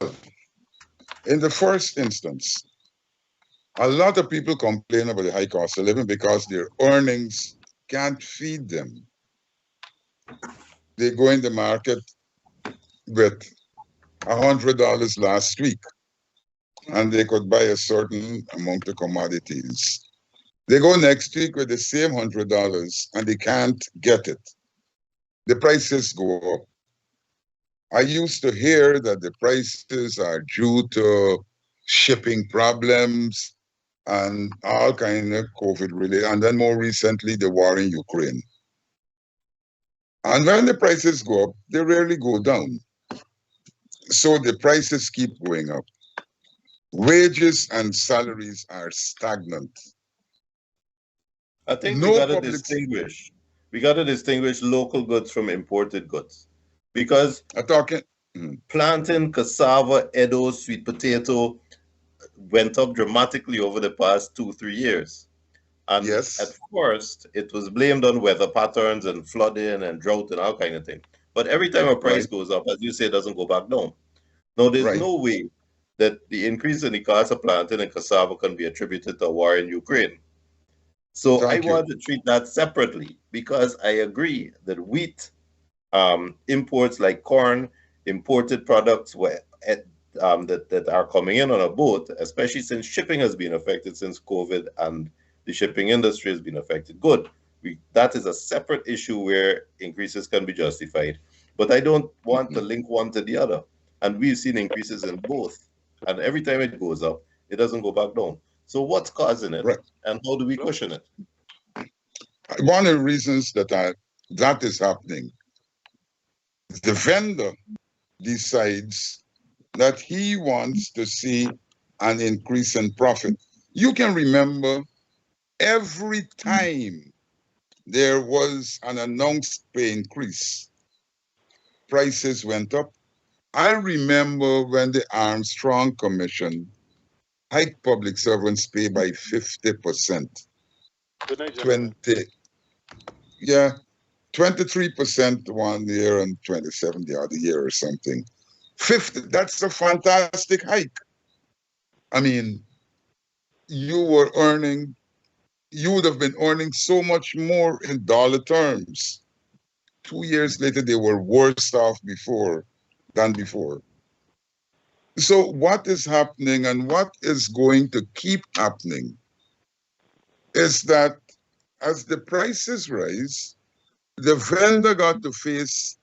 in the first instance, a lot of people complain about the high cost of living because their earnings can't feed them. They go in the market with $100 last week, and they could buy a certain amount of commodities. They go next week with the same $100 and they can't get it. The prices go up. I used to hear that the prices are due to shipping problems and all kind of COVID related, and then more recently, the war in Ukraine. And when the prices go up, they rarely go down. So the prices keep going up. Wages and salaries are stagnant. I think No we got to public- distinguish. We got to distinguish local goods from imported goods, because I'm talking. plantain, cassava, Edo, sweet potato went up dramatically over the past 2-3 years. And Yes. at first, it was blamed on weather patterns and flooding and drought and all kind of thing. But every time a price Right. goes up, as you say, it doesn't go back down. Now, there's Right. no way that the increase in the cost of plantain and cassava can be attributed to a war in Ukraine. So Thank I you. want to treat that separately, because I agree that wheat imports like corn, imported products that are coming in on a boat, especially since shipping has been affected since COVID and the shipping industry has been affected. Good. That is a separate issue where increases can be justified. But I don't want to link one to the other. And we've seen increases in both. And every time it goes up, it doesn't go back down. So what's causing it? Right. And how do we cushion it? One of the reasons that is happening, the vendor decides that he wants to see an increase in profit. You can remember every time there was an announced pay increase, prices went up. I remember when the Armstrong Commission hiked public servants' pay by 50%. 23% one year and 27% the other year or something. 50, that's a fantastic hike. I mean, you would have been earning so much more in dollar terms. 2 years later, they were worse off than before. So what is happening and what is going to keep happening is that as the prices rise, the vendor got to face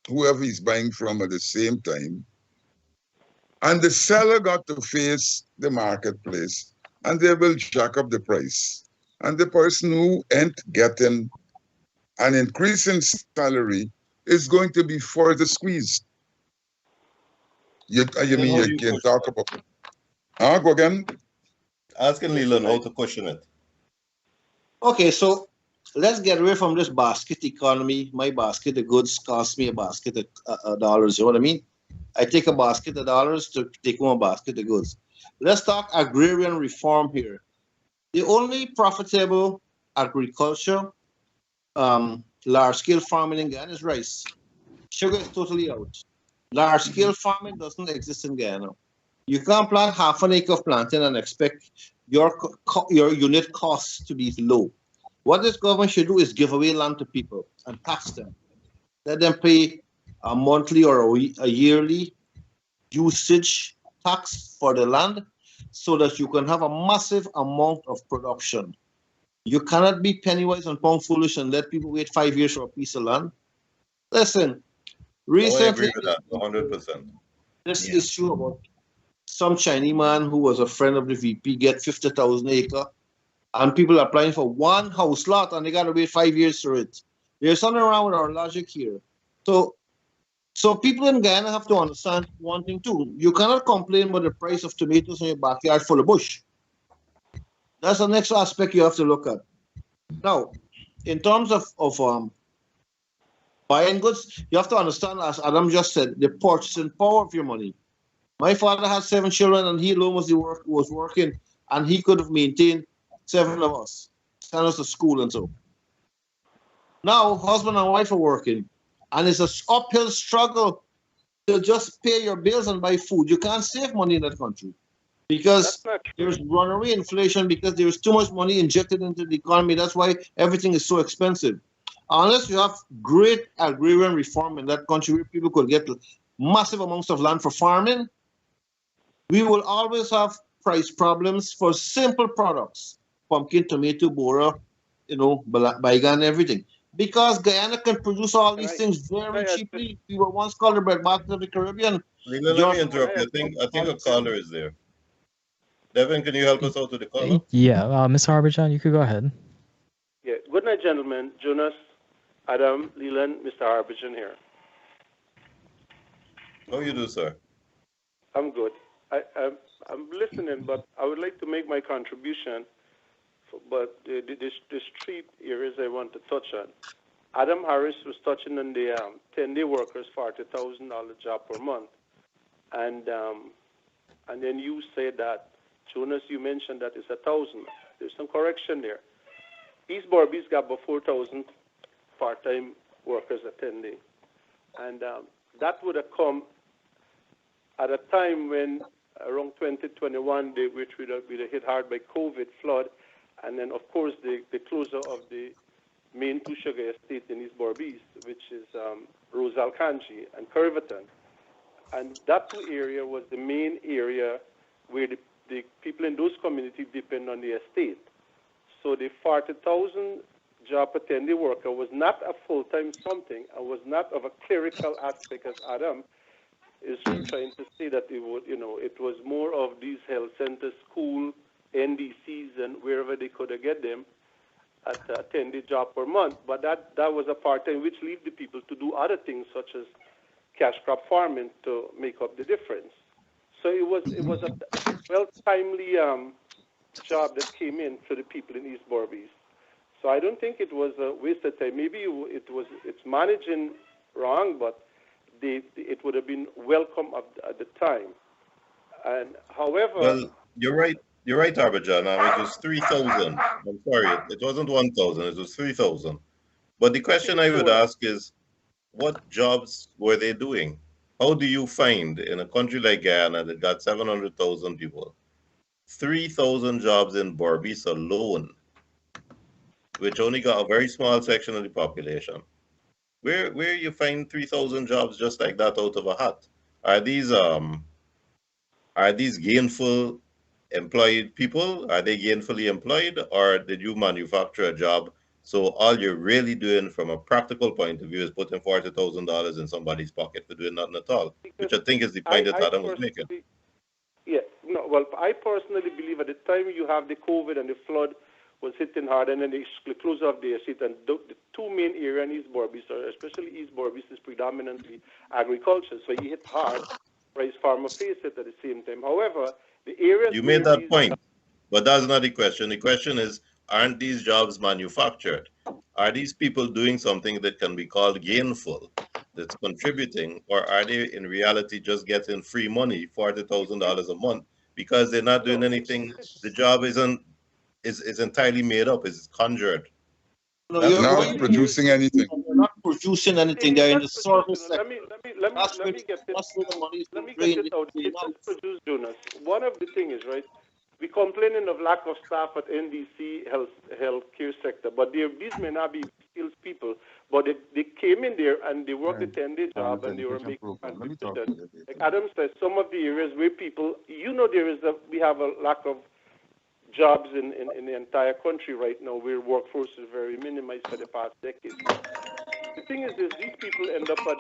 whoever he's buying from at the same time, and the seller got to face the marketplace, and they will jack up the price. And the person who ain't getting an increase in salary is going to be further squeezed. You can talk about it. Go again? Asking Leyland how to cushion it. Okay, so let's get away from this basket economy. My basket of goods cost me a basket of dollars. You know what I mean? I take a basket of dollars to take home a basket of goods. Let's talk agrarian reform here. The only profitable agriculture, large-scale farming in Ghana is rice. Sugar is totally out. Large-scale farming doesn't exist in Ghana. You can't plant half an acre of plantain and expect your unit costs to be low. What this government should do is give away land to people and tax them. Let them pay a monthly or a yearly usage tax for the land so that you can have a massive amount of production. You cannot be penny-wise and pound foolish and let people wait 5 years for a piece of land. Listen, recently, I agree with that, 100%. this issue about some Chinese man who was a friend of the VP get 50,000 acre, and people are applying for one house lot and they got to wait 5 years for it. There's something wrong with our logic here. So people in Guyana have to understand one thing too. You cannot complain about the price of tomatoes in your backyard full of bush. That's the next aspect you have to look at. Now, in terms of buying goods, you have to understand, as Adam just said, the purchasing power of your money. My father had 7 children and he alone was working, and he could have maintained 7 of us, send us to school and so. Now, husband and wife are working, and it's an uphill struggle to just pay your bills and buy food. You can't save money in that country because there's runaway inflation, because there's too much money injected into the economy. That's why everything is so expensive. Unless you have great agrarian reform in that country where people could get massive amounts of land for farming, we will always have price problems for simple products, pumpkin, tomato, bora, baigan, everything. Because Guyana can produce all these things very cheaply. We were once called the breadbasket of the Caribbean. Leland, let me interrupt you. I think a caller is there. Devin, can you help us out with the caller? Yeah, Mr. Harbijan, you could go ahead. Yeah. Good night, gentlemen. Jonas, Adam, Leyland, Mr. Harbijan here. How you do, sir? I'm good. I'm listening, but I would like to make my contribution. But there's three areas I want to touch on. Adam Harris was touching on the 10-day workers, $40,000 job per month, and then you said that, Jonas, you mentioned that it's 1,000. There's some correction there. East Barby's got about 4,000 part-time workers at 10-day, and that would have come at a time when around 2021, which would have hit hard by COVID, flood, and then, of course, the closure of the main two sugar estates in East Berbice, which is Rosal Kanji and Curverton. And that two area was the main area where the people in those communities depend on the estate. So the 40,000 job per 10-day worker was not a full-time something and was not of a clerical aspect, as Adam is trying to say, that it was more of these health centers, school, NDCs, and wherever they could get them at a 10-day job per month. But that was a part-time, which leave the people to do other things such as cash crop farming to make up the difference. So it was a well-timely job that came in to the people in East Berbice. So I don't think it was a waste of time. Maybe it's managing wrong, but it would have been welcome at the time. And however, well, you're right. You're right, Harbijan. It was 3,000. I'm sorry, it wasn't 1,000. It was 3,000. But the question I would ask is, what jobs were they doing? How do you find in a country like Guyana that got 700,000 people, 3,000 jobs in Berbice alone, which only got a very small section of the population? Where you find 3,000 jobs just like that out of a hat? Are these gainful employed people? Are they gainfully employed, or did you manufacture a job? So all you're really doing from a practical point of view is putting $40,000 in somebody's pocket for doing nothing at all, which I think is the point that Adam was making. Yeah, no, well, I personally believe at the time you have the COVID and the flood was hitting hard, and then the closure of the estate, and the two main areas in East Berbice, especially East Berbice, is predominantly agriculture, so you hit hard. Rice farmer face it at the same time. However, the areas you made that point, but that's not the question. The question is, aren't these jobs manufactured? Are these people doing something that can be called gainful, that's contributing, or are they in reality just getting free money, $40,000 a month, because they're not doing anything? The job is entirely made up, is conjured. No, you're not producing anything. They're not producing anything. They're in the service sector. Let me get this out. It's produced, Jonas. One of the things is, right, we're complaining of lack of staff at NDC health care sector, but these may not be skilled people, but they came in there and they worked a 10-day job and they were making contributions. Like Adam said, some of the areas where people, we have a lack of jobs in the entire country right now, where workforce is very minimized for the past decade. The thing is these people end up at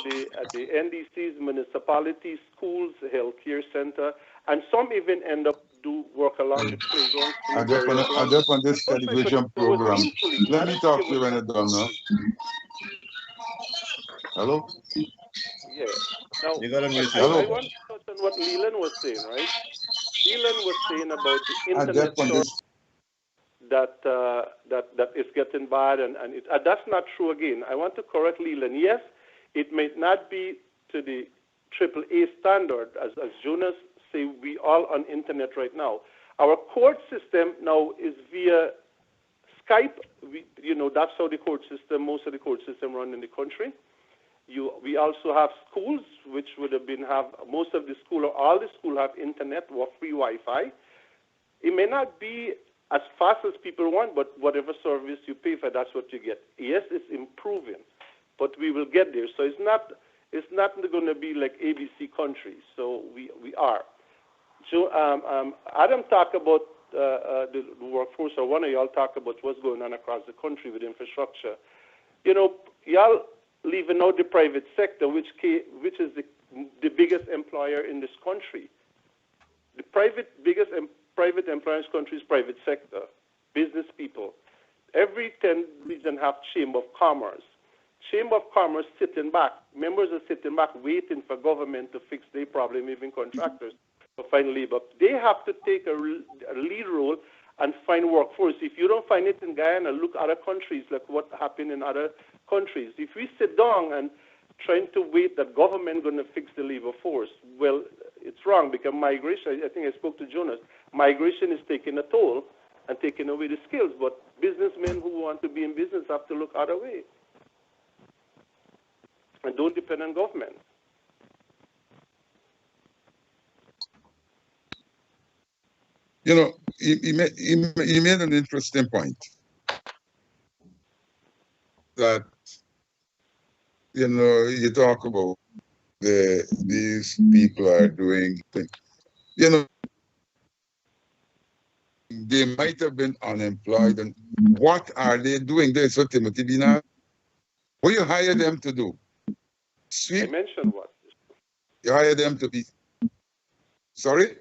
the NDCs, municipalities, schools, healthcare center, and some even end up do work along the playground. I just on this television program. Let me talk to you when it's done now. Hello? Yeah. Now, you gotta mute I want to touch on what Leyland was saying, right? Leyland was saying about the internet source that is getting bad, and that's not true again. I want to correct Leyland. Yes, it may not be to the AAA standard, as Jonas say, we all on internet right now. Our court system now is via Skype. That's how the court system, most of the court system run in the country. We also have schools, which would have most of the school or all the school have internet or free Wi-Fi. It may not be as fast as people want, but whatever service you pay for, that's what you get. Yes, it's improving, but we will get there. So it's It's not going to be like ABC countries. So we are. So Adam talked about the workforce, or one of y'all talked about what's going on across the country with infrastructure. You know, y'all leaving out the private sector, which is the biggest employer in this country. The biggest private employer in this country is private sector, business people. Every 10 regions have Chamber of Commerce. Chamber of Commerce sitting back. Members are sitting back waiting for government to fix their problem, even contractors, to find labor. They have to take a lead role and find workforce. If you don't find it in Guyana, look at other countries, like what happened in other countries. If we sit down and trying to wait that government going to fix the labor force, well, it's wrong, because migration, I think I spoke to Jonas, migration is taking a toll and taking away the skills, but businessmen who want to be in business have to look other way and don't depend on government. You know, he made an interesting point that, you know, you talk about these people are doing things. You know, they might have been unemployed, and what are they doing there? So Timothy Bina, what you hire them to do? Sweep? I mentioned what? You hire them to be, sorry?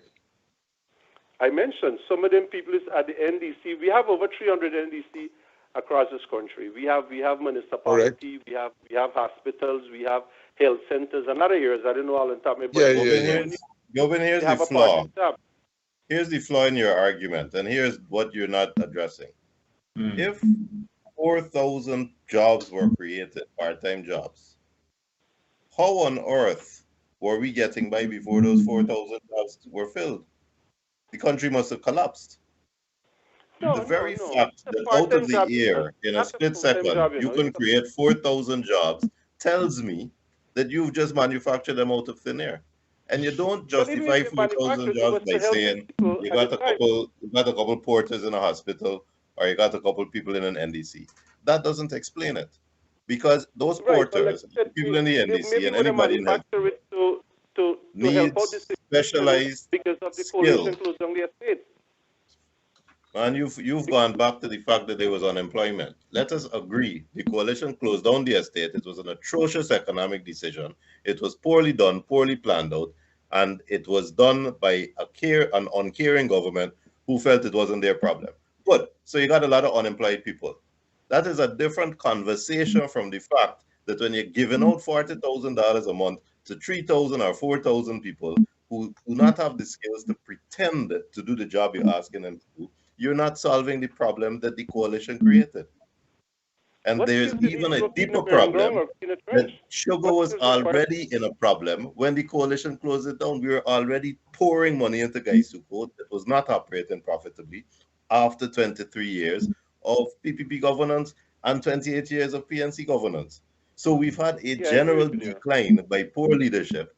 I mentioned some of them people is at the NDC. We have over 300 NDC across this country. We have municipality, we have hospitals, we have health centers, and other areas. I don't know all the time. But Here's the flaw. Here's the flaw in your argument, and here's what you're not addressing. If 4,000 jobs were created, part-time jobs, how on earth were we getting by before those 4,000 jobs were filled? The country must have collapsed. The very fact that out of the air, in a split second, you can create 4,000 jobs tells me that you've just manufactured them out of thin air. And you don't justify 4,000 jobs by saying you got a couple porters in a hospital, or you got a couple people in an NDC. That doesn't explain it. Because those porters, people in the NDC, and anybody in health need specialized because of the skill. coalition closed down the estate. And you've gone back to the fact that there was unemployment. Let us agree. The coalition closed down the estate. It was an atrocious economic decision. It was poorly done, poorly planned out, and it was done by an uncaring government who felt it wasn't their problem. Good. So you got a lot of unemployed people. That is a different conversation from the fact that when you're giving out $40,000 a month to 3,000 or 4,000 people who do not have the skills to pretend to do the job you're asking them to do, you're not solving the problem that the coalition created. And there's even a deeper problem that sugar was already in a problem when the coalition closed it down. We were already pouring money into Gaisuko that was not operating profitably after 23 years of PPP governance and 28 years of PNC governance. So we've had a general decline by poor leadership.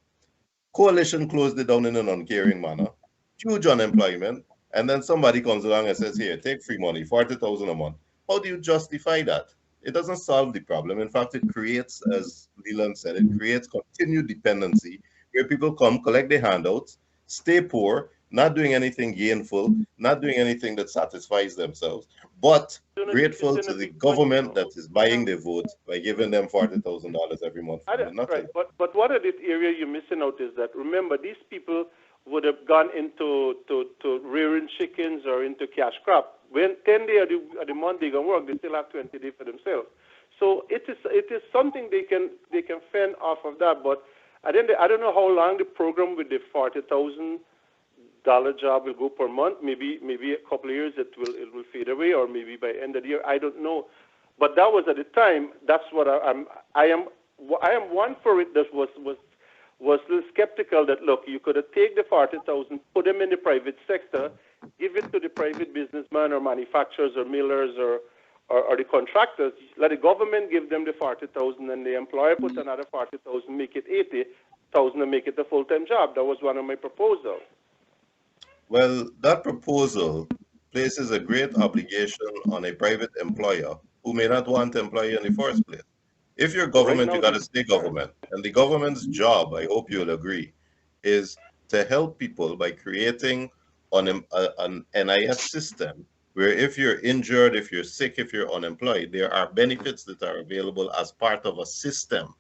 Coalition closed it down in an uncaring manner, huge unemployment, and then somebody comes along and says, here, take free money, 40,000 a month. How do you justify that? It doesn't solve the problem. In fact, it creates, as Leyland said, it creates continued dependency where people come, collect their handouts, stay poor, not doing anything gainful, not doing anything that satisfies themselves, but grateful to the government that is buying their vote by giving them $40,000 every month. Right. But one of the area you're missing out is that, remember, these people would have gone into rearing chickens or into cash crop. When 10 days of the month they can work, they still have 20 days for themselves. So it is something they can fend off of that. But I don't know how long the program with the $40,000 job will go per month. Maybe a couple of years it will fade away, or maybe by end of the year. I don't know. But that was at the time. That's what I am one for it. That was a little skeptical that, look, you could have taken the 40,000, put them in the private sector, give it to the private businessman or manufacturers or millers or the contractors, let the government give them the 40,000 and the employer put another 40,000, make it 80,000 and make it a full-time job. That was one of my proposals. Well, that proposal places a great obligation on a private employer who may not want to employ you in the first place. If you're Right government, now, you got to stay government. And the government's job, I hope you'll agree, is to help people by creating an NIS system where if you're injured, if you're sick, if you're unemployed, there are benefits that are available as part of a system.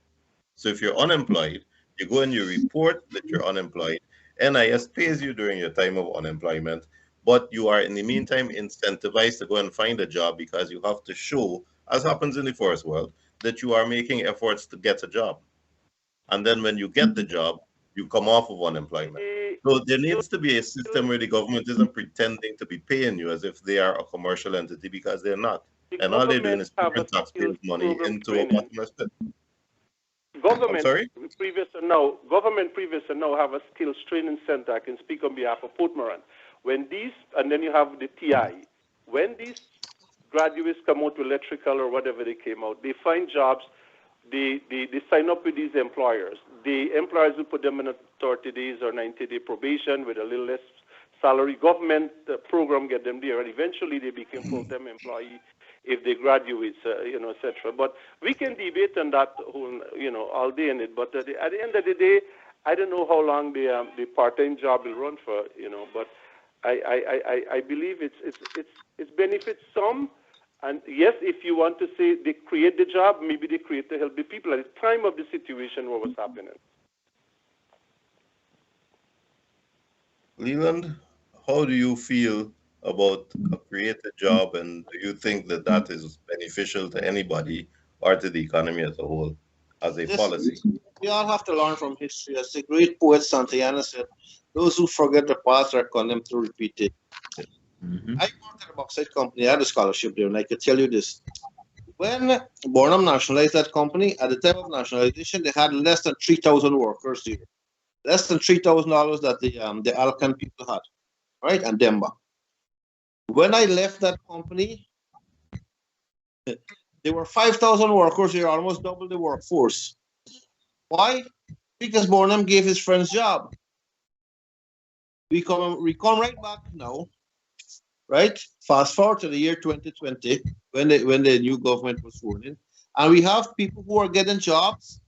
So if you're unemployed, you go and you report that you're unemployed. NIS pays you during your time of unemployment, but you are in the meantime incentivized to go and find a job because you have to show, as happens in the first world, that you are making efforts to get a job. And then when you get the job, you come off of unemployment. So there needs to be a system where the government isn't pretending to be paying you as if they are a commercial entity, because they're not. the And all they're doing government is have a pouring taxpayers' skills money program into a training. bottomless pit. I'm Government sorry? previous and now have a skills training center. I can speak on behalf of Portmoran. When these, and then you have the TI. When these graduates come out to electrical or whatever they came out, they find jobs. They sign up with these employers. The employers will put them in a 30 days or 90-day probation with a little less salary. Government program get them there, and eventually they become full-time employee if they graduate, etc. But we can debate on that whole, all day in it. But at the end of the day, I don't know how long the part-time job will run for, But I believe it's benefits some. And yes, if you want to say they create the job, maybe they create to help the people at the time of the situation what was happening. Leland, how do you feel about a created job, and do you think that that is beneficial to anybody or to the economy as a whole, as a policy? We all have to learn from history. As the great poet Santayana said, those who forget the past are condemned to repeat it. I worked at a bauxite company. I had a scholarship there, and I could tell you this. When Burnham nationalized that company, at the time of nationalization, they had less than 3,000 workers there. Less than $3,000 that the Alcan people had, right? And Demba. When I left that company, there were 5,000 workers here, almost double the workforce. Why? Because Burnham gave his friends job. We come right back now, right? Fast forward to the year 2020, when the new government was sworn in, and we have people who are getting jobs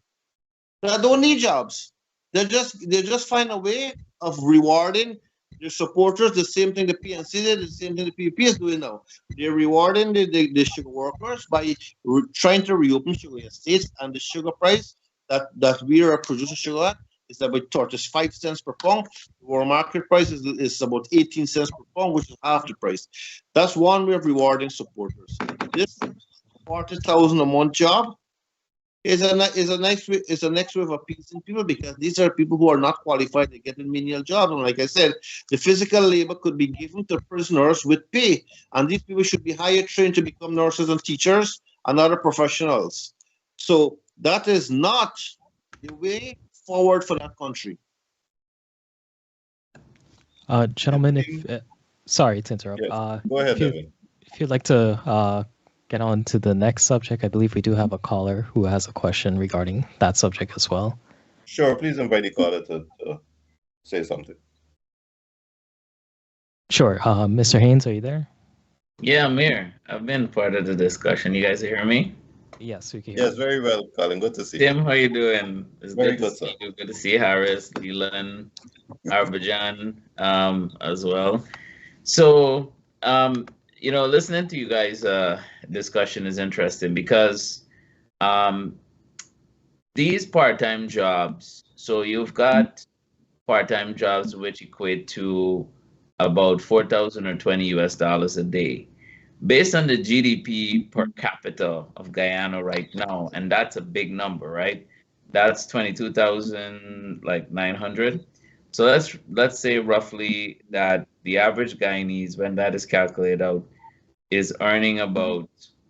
that don't need jobs. They just find a way of rewarding their supporters. The same thing the PNC did, the same thing the PPP is doing now. They're rewarding the sugar workers by trying to reopen sugar estates, and the sugar price that we are producing sugar at is about 35 cents per pound. Our market price is about 18 cents per pound, which is half the price. That's one way of rewarding supporters. This 40,000 a month job is a next way of appeasing people, because these are people who are not qualified to get in menial jobs. And like I said, the physical labor could be given to prisoners with pay, and these people should be higher trained to become nurses and teachers and other professionals. So that is not the way forward for that country. Gentlemen, if sorry to interrupt. Yes. Go ahead, Devin. If you'd like to get on to the next subject, I believe we do have a caller who has a question regarding that subject as well. Sure, please invite the caller to say something. Sure. Mr. Haynes, are you there? Yeah, I'm here. I've been part of the discussion. You guys hear me? Yes, we can hear Yes, very well, Colin. Good to see you. Tim, how you doing? It's Very good to see you. Good to see Harris, Leyland, Arbajan, as well. So, listening to you guys' discussion is interesting, because these part-time jobs, so you've got part-time jobs which equate to about $4,000 or $20 a day. Based on the GDP per capita of Guyana right now, and that's a big number, right? That's 22,900. So let's say roughly that the average Guyanese, when that is calculated out, is earning about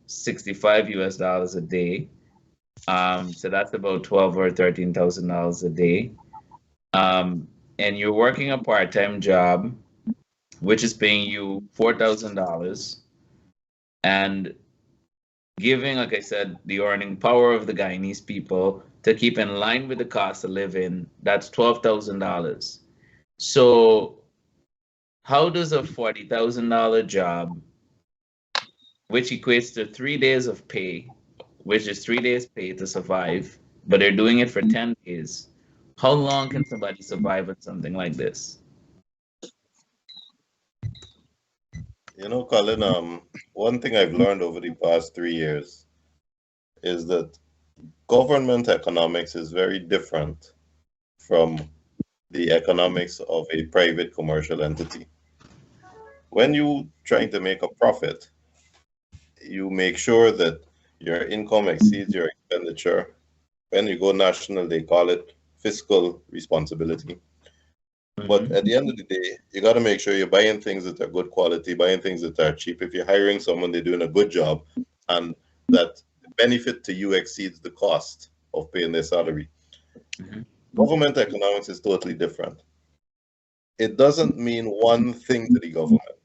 $65 a day. So that's about $12,000 or $13,000 a day. And you're working a part-time job, which is paying you $4,000. And giving, like I said, the earning power of the Guyanese people to keep in line with the cost of living, that's $12,000. So how does a $40,000 job, which equates to 3 days of pay, which is 3 days pay to survive, but they're doing it for 10 days. How long can somebody survive with something like this? You know, Colin, one thing I've learned over the past 3 years is that government economics is very different from the economics of a private commercial entity. When you trying to make a profit, you make sure that your income exceeds your expenditure. When you go national, they call it fiscal responsibility. But at the end of the day, you got to make sure you're buying things that are good quality, buying things that are cheap. If you're hiring someone, they're doing a good job, and that the benefit to you exceeds the cost of paying their salary. Government economics is totally different. It doesn't mean one thing to the government,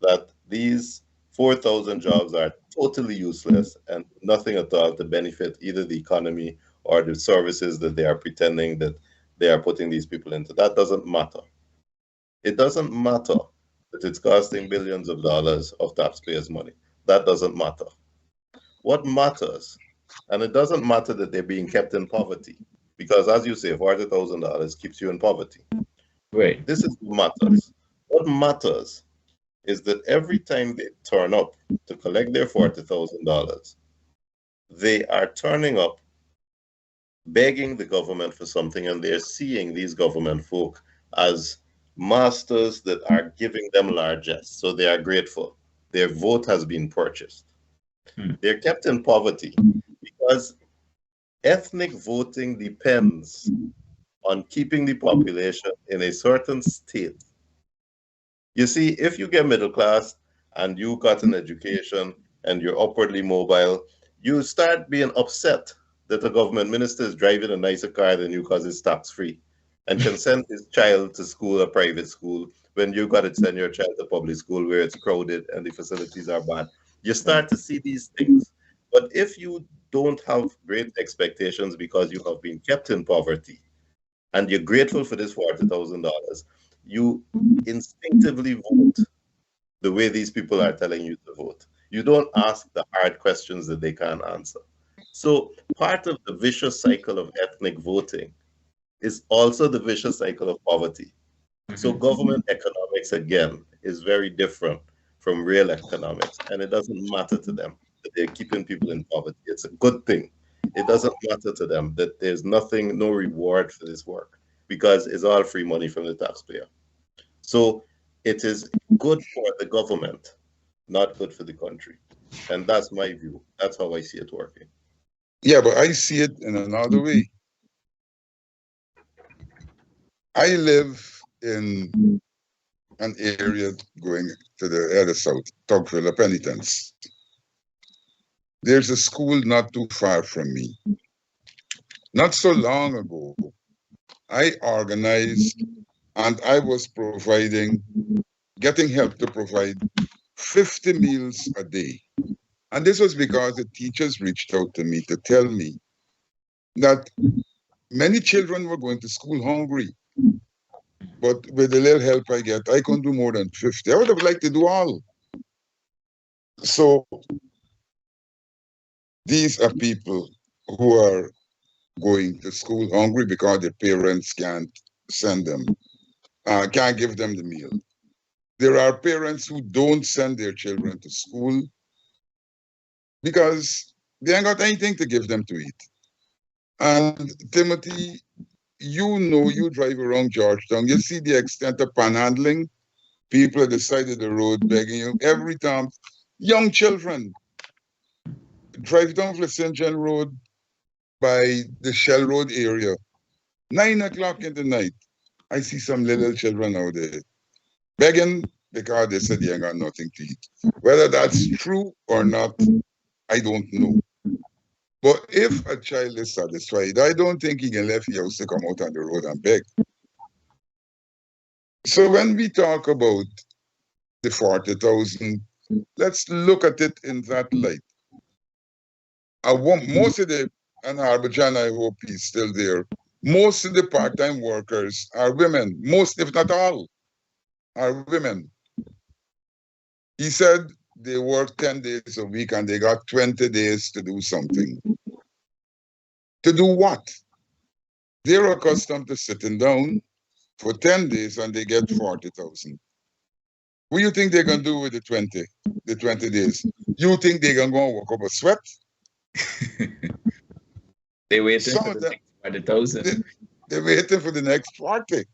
that these 4,000 jobs are totally useless and nothing at all to benefit either the economy or the services that they are pretending that they are putting these people into. That doesn't matter. It doesn't matter that it's costing billions of dollars of taxpayers' money. That doesn't matter. What matters, and it doesn't matter that they're being kept in poverty, because as you say, $40,000 keeps you in poverty. Right. This is what matters. What matters is that every time they turn up to collect their $40,000, they are turning up begging the government for something, and they're seeing these government folk as masters that are giving them largesse. So they are grateful. Their vote has been purchased. They're kept in poverty because ethnic voting depends on keeping the population in a certain state. You see, if you get middle class and you got an education and you're upwardly mobile, you start being upset that a government minister is driving a nicer car than you because it's tax-free and can send his child to school, a private school, when you got to send your child to public school where it's crowded and the facilities are bad. You start to see these things. But if you don't have great expectations because you have been kept in poverty and you're grateful for this $40,000, you instinctively vote the way these people are telling you to vote. You don't ask the hard questions that they can't answer. So part of the vicious cycle of ethnic voting is also the vicious cycle of poverty. So government economics, again, is very different from real economics, and it doesn't matter to them that they're keeping people in poverty. It's a good thing. It doesn't matter to them that there's nothing, no reward for this work, because it's all free money from the taxpayer. So it is good for the government, not good for the country. And that's my view. That's how I see it working. Yeah, but I see it in another way. I live in an area going to the other south, Tugville Penitence. There's a school not too far from me. Not so long ago, I organized and I was getting help to provide 50 meals a day. And this was because the teachers reached out to me to tell me that many children were going to school hungry. But with the little help I get, I couldn't do more than 50. I would have liked to do all. So these are people who are going to school hungry because their parents can't send them, can't give them the meal. There are parents who don't send their children to school because they ain't got anything to give them to eat. And Timothy, you know, you drive around Georgetown, you see the extent of panhandling, people at the side of the road begging you every time. Young children drive down St. John Road by the Shell Road area, 9 o'clock in the night. I see some little children out there begging because they said they ain't got nothing to eat. Whether that's true or not, I don't know. But if a child is satisfied, I don't think he can leave the house to come out on the road and beg. So when we talk about the 40,000, let's look at it in that light. Most of the, and Harbhajan, I hope he's still there, most of the part-time workers are women. Most, if not all, are women. He said they work 10 days a week and they got 20 days to do something. To do what? They're accustomed to sitting down for 10 days and they get 40,000. What do you think they're going to do with the 20 days? You think they're going to go and walk up a sweat? They waiting Some for of the them- next 40,000. They're waiting for the next party.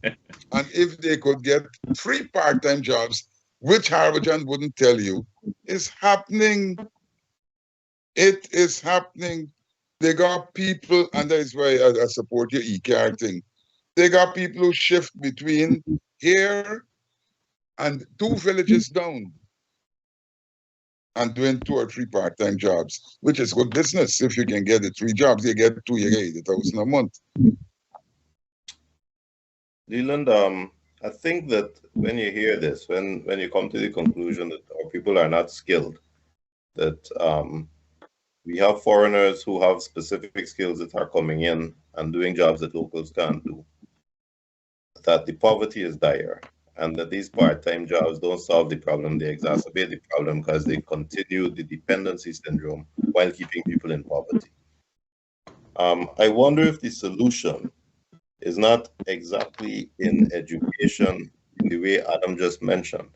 And if they could get 3 part-time jobs, which Harbhajan wouldn't tell you, is happening. It is happening. They got people, and that is why I support your e-car thing. They got people who shift between here and 2 villages down and doing 2 or 3 part-time jobs, which is good business. If you can get the 3 jobs, you get 2, you get 80,000 a month. Leland, I think that when you hear this, when you come to the conclusion that our people are not skilled, that we have foreigners who have specific skills that are coming in and doing jobs that locals can't do, that the poverty is dire, and that these part-time jobs don't solve the problem, they exacerbate the problem because they continue the dependency syndrome while keeping people in poverty. I wonder if the solution is not exactly in education in the way Adam just mentioned.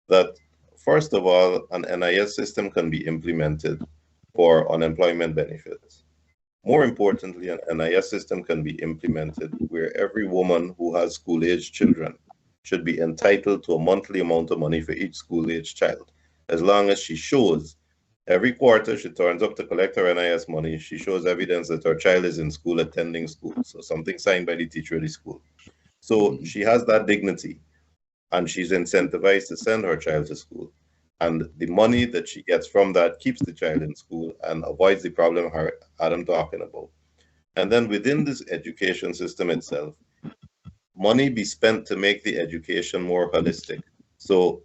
That first of all, an NIS system can be implemented for unemployment benefits. More importantly, an NIS system can be implemented where every woman who has school-aged children should be entitled to a monthly amount of money for each school-aged child, as long as she shows every quarter she turns up to collect her NIS money, she shows evidence that her child is in school, attending school. So something signed by the teacher of the school. So she has that dignity and she's incentivized to send her child to school. And the money that she gets from that keeps the child in school and avoids the problem Adam talking about. And then within this education system itself, money be spent to make the education more holistic. So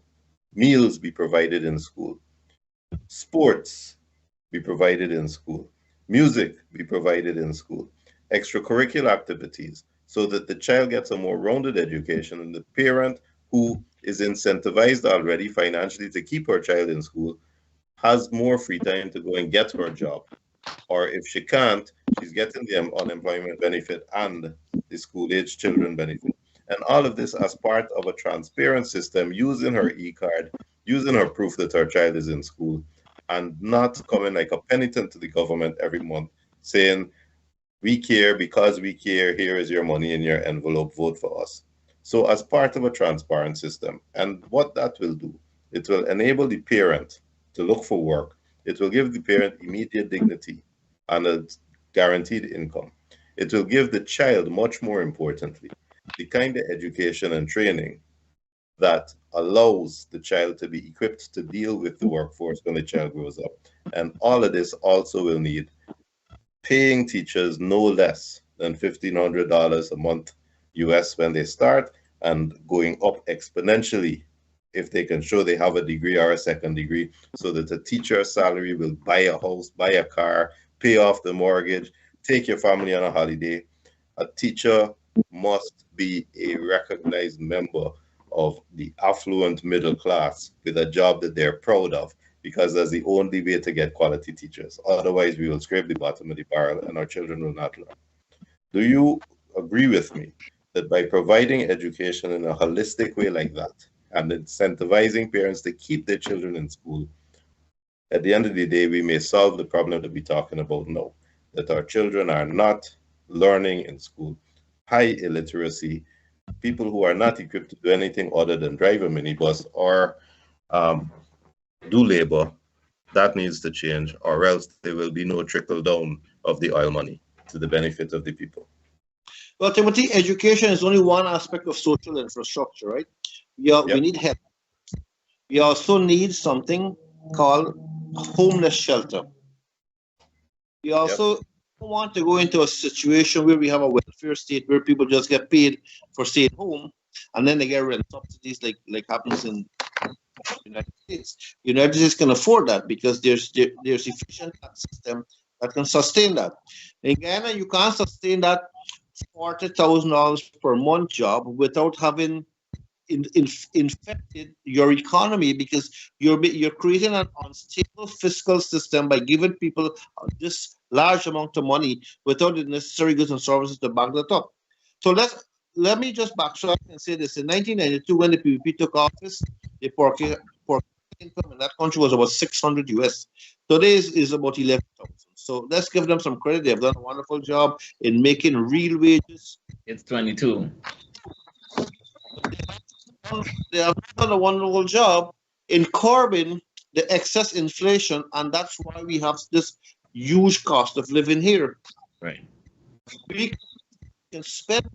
meals be provided in school. Sports be provided in school. Music be provided in school. Extracurricular activities so that the child gets a more rounded education and the parent who is incentivized already financially to keep her child in school has more free time to go and get her job. Or if she can't, she's getting the unemployment benefit and the school-age children benefit. And all of this as part of a transparent system using her e-card, using her proof that her child is in school, and not coming like a penitent to the government every month saying, we care because we care, here is your money in your envelope, vote for us. So as part of a transparent system, and what that will do, it will enable the parent to look for work. It will give the parent immediate dignity and a guaranteed income. It will give the child, much more importantly, the kind of education and training that allows the child to be equipped to deal with the workforce when the child grows up. And all of this also will need paying teachers no less than $1,500 a month US when they start, and going up exponentially if they can show they have a degree or a second degree, so that a teacher's salary will buy a house, buy a car, pay off the mortgage, take your family on a holiday. A teacher must be a recognized member of the affluent middle class with a job that they're proud of, because that's the only way to get quality teachers. Otherwise, we will scrape the bottom of the barrel and our children will not learn. Do you agree with me that by providing education in a holistic way like that and incentivizing parents to keep their children in school, at the end of the day, we may solve the problem that we're talking about now, that our children are not learning in school, high illiteracy, people who are not equipped to do anything other than drive a minibus or do labor. That needs to change, or else there will be no trickle down of the oil money to the benefit of the people. Well, Timothy, education is only one aspect of social infrastructure, right? We need help. We also need something called homeless shelter. We also don't want to go into a situation where we have a welfare state where people just get paid for staying home and then they get rent subsidies like happens in the United States. The United States can afford that because there's efficient tax system that can sustain that. In Ghana, you can't sustain that $40,000 per month job without having infected your economy because you're creating an unstable fiscal system by giving people this large amount of money without the necessary goods and services to back that up. So let me just backtrack and say this. In 1992, when the PPP took office, the per income in that country was about 600 US. Today is about 11,000. So let's give them some credit. They've done a wonderful job in making real wages. It's 22. They have done a wonderful job in curbing the excess inflation, and that's why we have this huge cost of living here. Right. We can spend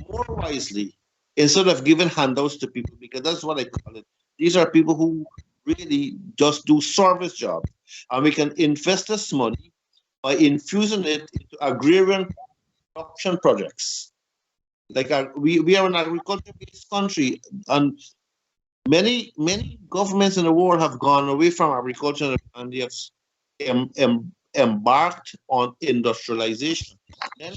more wisely instead of giving handouts to people, because that's what I call it. These are people who really just do service jobs, and we can invest this money by infusing it into agrarian production projects. Like we are an agriculture-based country, and many governments in the world have gone away from agriculture and they have embarked on industrialization. Then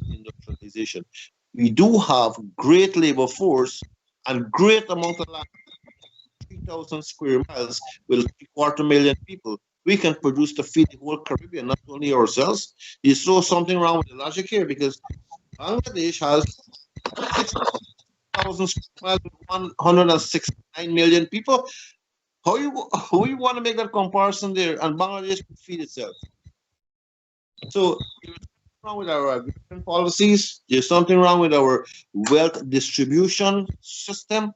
industrialization. We do have great labor force and great amount of land. 3,000 square miles will 250,000 people. We can produce to feed the whole Caribbean, not only ourselves. You saw something wrong with the logic here, because Bangladesh has 6,000 square miles, 169 million people. How you want to make that comparison there? And Bangladesh can feed itself. So there's something wrong with our agrarian policies. There's something wrong with our wealth distribution system,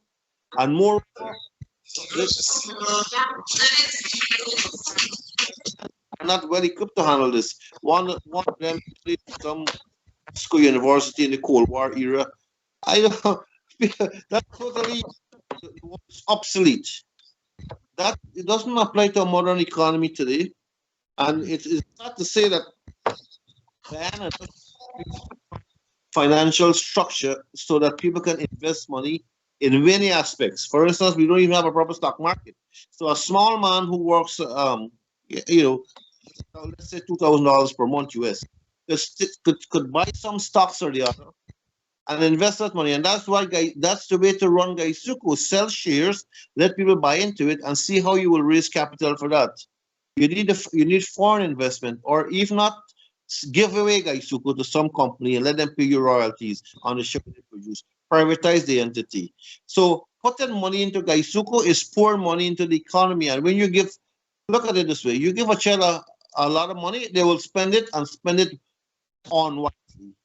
and more. Are not well equipped to handle this. One of them played some school university in the Cold War era. I don't know. That's totally obsolete. That it doesn't apply to a modern economy today. And it's not to say that Guyana financial structure so that people can invest money in many aspects. For instance, we don't even have a proper stock market. So a small man who works, let's say $2,000 per month US, could buy some stocks or the other and invest that money. And that's why that's the way to run Gaisuku. Sell shares, let people buy into it, and see how you will raise capital for that. You need foreign investment, or if not, give away Gaisuku to some company and let them pay you royalties on the sugar they produce. Privatize the entity. So putting money into Gaisuku is pour money into the economy. And when you look at it this way, you give a child a lot of money, they will spend it on wisely.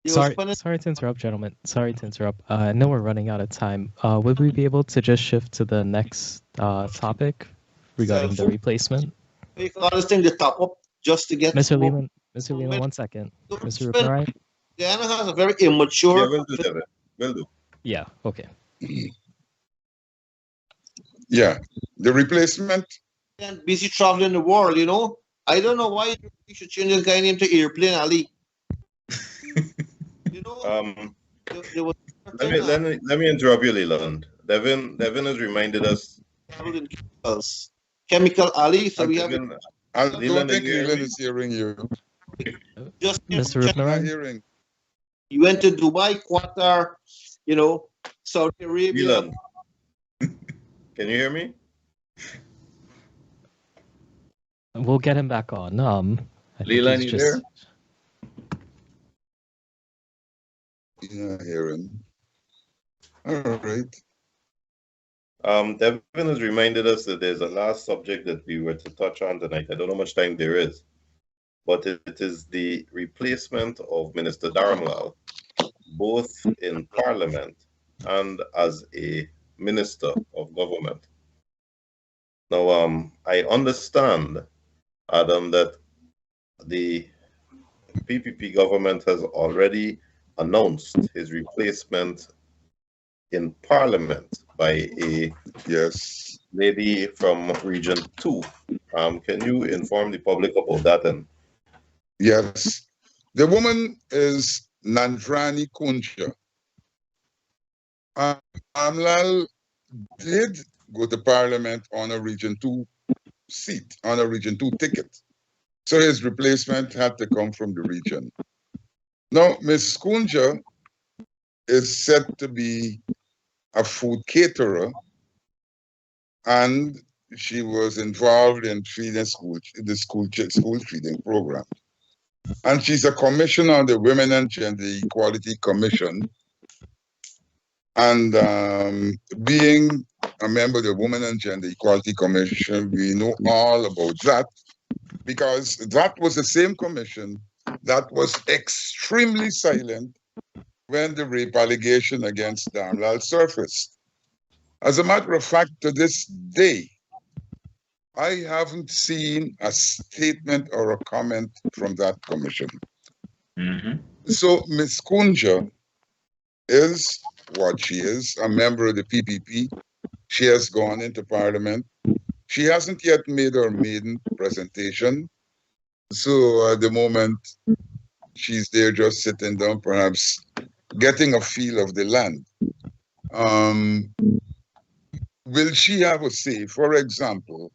Sorry to interrupt, gentlemen. Sorry to interrupt. I know we're running out of time. Would we be able to just shift to the next topic regarding the replacement? You call this thing the top up just to get Mr. Leyland, 1 second. Mr. Roopnarine? Guyana has a very immature. Yeah, we'll do that. Will do. Yeah, okay. Yeah, the replacement. And busy traveling the world, I don't know why you should change this guy name to Airplane Ali. Let me interrupt you, Leyland. Devin has reminded us. Chemical Ali. So we have. I don't think Leyland is hearing you. Just Mr. Roopnarine? Hearing. You went to Dubai, Qatar, Saudi Arabia. Leyland. Can you hear me? We'll get him back on. Leyland, you there? Yeah, hearing. All right. Devin has reminded us that there's a last subject that we were to touch on tonight. I don't know how much time there is, but it is the replacement of Minister Dharamlall, both in Parliament and as a Minister of Government. Now, I understand, Adam, that the PPP government has already announced his replacement in Parliament by a lady from Region 2. Can you inform the public about that? And yes, the woman is Nandrani Kuncha. Dharamlall did go to Parliament on a Region 2 seat, on a Region 2 ticket. So his replacement had to come from the region. Now, Ms. Kunja is said to be a food caterer, and she was involved in feeding the school feeding program. And she's a commissioner on the Women and Gender Equality Commission. And being a member of the Women and Gender Equality Commission, we know all about that, because that was the same commission that was extremely silent when the rape allegation against Dharamlall surfaced. As a matter of fact, to this day, I haven't seen a statement or a comment from that commission. So Ms. Kunja is what she is, a member of the PPP. She has gone into Parliament. She hasn't yet made her maiden presentation. So at the moment, she's there just sitting down, perhaps getting a feel of the land. Will she have a say? For example,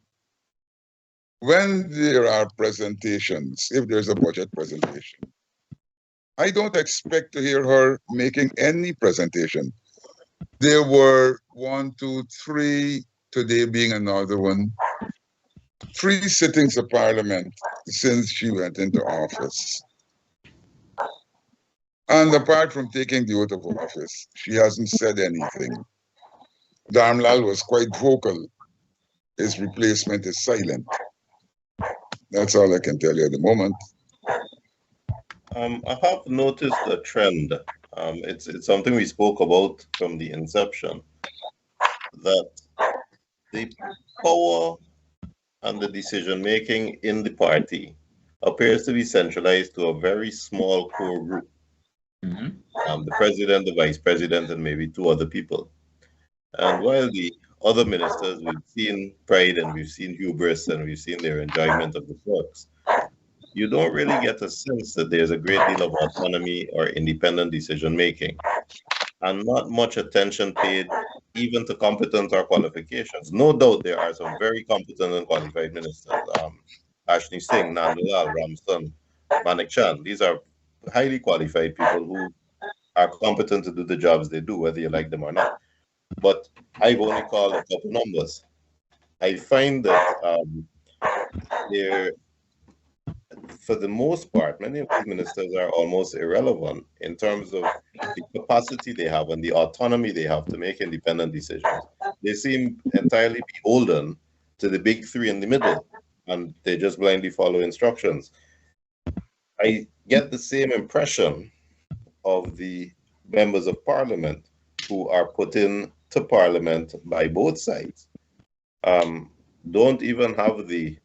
when there are presentations, if there's a budget presentation, I don't expect to hear her making any presentation. There were 1, 2, 3, today being another one, 3 sittings of Parliament since she went into office. And apart from taking the oath of office, she hasn't said anything. Dharamlall was quite vocal. His replacement is silent. That's all I can tell you at the moment. I have noticed a trend. It's something we spoke about from the inception, that the power and the decision making in the party appears to be centralized to a very small core group. The president, the vice president, and maybe 2 other people. And while the other ministers, we've seen pride and we've seen hubris and we've seen their enjoyment of the perks, you don't really get a sense that there's a great deal of autonomy or independent decision making, and not much attention paid even to competence or qualifications. No doubt there are some very competent and qualified ministers. Ashni Singh, Nandalal, Ramson, Manik Chand. These are highly qualified people who are competent to do the jobs they do, whether you like them or not. But I've only called a couple numbers. I find that for the most part, many of these ministers are almost irrelevant in terms of the capacity they have and the autonomy they have to make independent decisions. They seem entirely beholden to the big 3 in the middle, and they just blindly follow instructions. I get the same impression of the members of Parliament who are put in to Parliament by both sides. Don't even have the